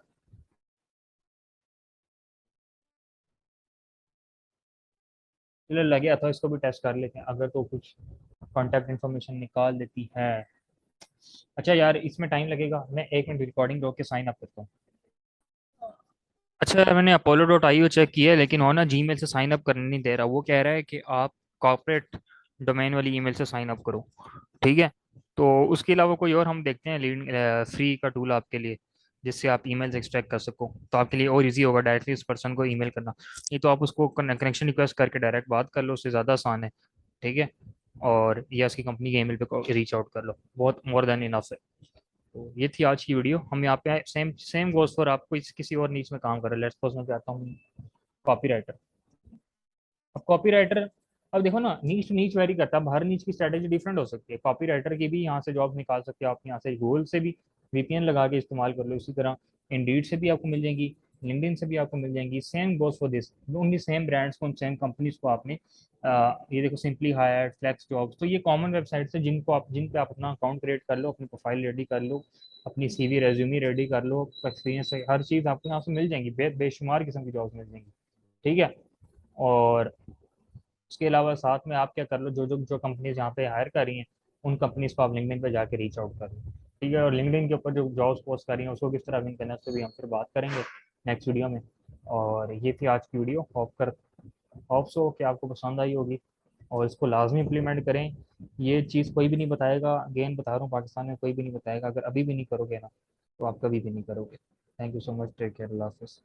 चलो, लगे था, इसको भी टेस्ट कर लेते हैं, अगर तो कुछ कॉन्टैक्ट इन्फॉर्मेशन निकाल देती है। अच्छा यार, इसमें टाइम लगेगा, मैं 1 मिनट रिकॉर्डिंग रोक के साइन अप करता हूँ। अच्छा, मैंने apollo.io चेक किया है, लेकिन वो ना जीमेल से साइन अप करने नहीं दे रहा। वो कह रहा है कि आप कॉर्पोरेट डोमेन वाली ईमेल से साइन अप करो। ठीक है, तो उसके अलावा कोई और हम देखते हैं लीड फ्री का टूल आपके लिए, जिससे आप ईमेल्स एक्सट्रैक्ट कर सको, तो आपके लिए और इजी होगा डायरेक्टली उस पर्सन को ईमेल करना। नहीं तो आप उसको कनेक्शन रिक्वेस्ट करके डायरेक्ट बात कर लो, उससे ज़्यादा आसान है। ठीक है, और या उसकी कंपनी के ईमेल पे रीच आउट कर लो, बहुत मोर देन इनफ है। तो ये थी आज की वीडियो। हम यहाँ पे सेम सेम गोज फॉर आपको किसी और नीच में काम करें। लेट्स सपोज मैं चाहता हूँ कॉपी राइटर। अब कॉपी राइटर, अब देखो ना, नीच नीच वेरी करता है, हर नीच की स्ट्रेटेजी डिफरेंट हो सकती है। कॉपी राइटर की भी यहाँ से जॉब निकाल सकते हो आप, यहाँ से गूगल से भी वीपीएन लगा के इस्तेमाल कर लो, इसी तरह इंडीड से भी आपको मिल जाएंगी, लिंक्डइन से भी आपको मिल जाएंगी। सेम गोज फॉर दिस, उन्हीं सेम ब्रांड्स को, उन सेम कंपनीज को आपने ये देखो, सिंपली हायर, फ्लेक्स जॉब्स, तो ये कॉमन वेबसाइट्स है जिन पे आप अपना अकाउंट क्रिएट कर लो, अपनी प्रोफाइल रेडी कर लो, अपनी सीवी रेज्यूमी रेडी कर लो, एक्सपीरियंस, हर चीज़ आपको यहाँ से मिल जाएंगी, बेशुमार किस्म की जॉब्स मिल जाएंगी। ठीक है, और उसके अलावा साथ में आप क्या कर लो, जो कंपनीज यहाँ पे हायर कर रही हैं, उन कंपनीज को आप लिंक्डइन पे जाके रीच आउट कर लो। ठीक है, और लिंक्डइन के ऊपर जो जॉब्स पोस्ट कर रही हैं, उसको किस तरह विन करना है, उससे भी हम फिर बात करेंगे नेक्स्ट वीडियो में। और ये थी आज की वीडियो। होप सो कि आपको पसंद आई होगी, और इसको लाजमी इम्प्लीमेंट करें। ये चीज़ कोई भी नहीं बताएगा, अगेन बता रहा हूँ, पाकिस्तान में कोई भी नहीं बताएगा। अगर अभी भी नहीं करोगे ना, तो आप कभी भी नहीं करोगे। Thank you so much, take care, अल्लाह हाफिज़।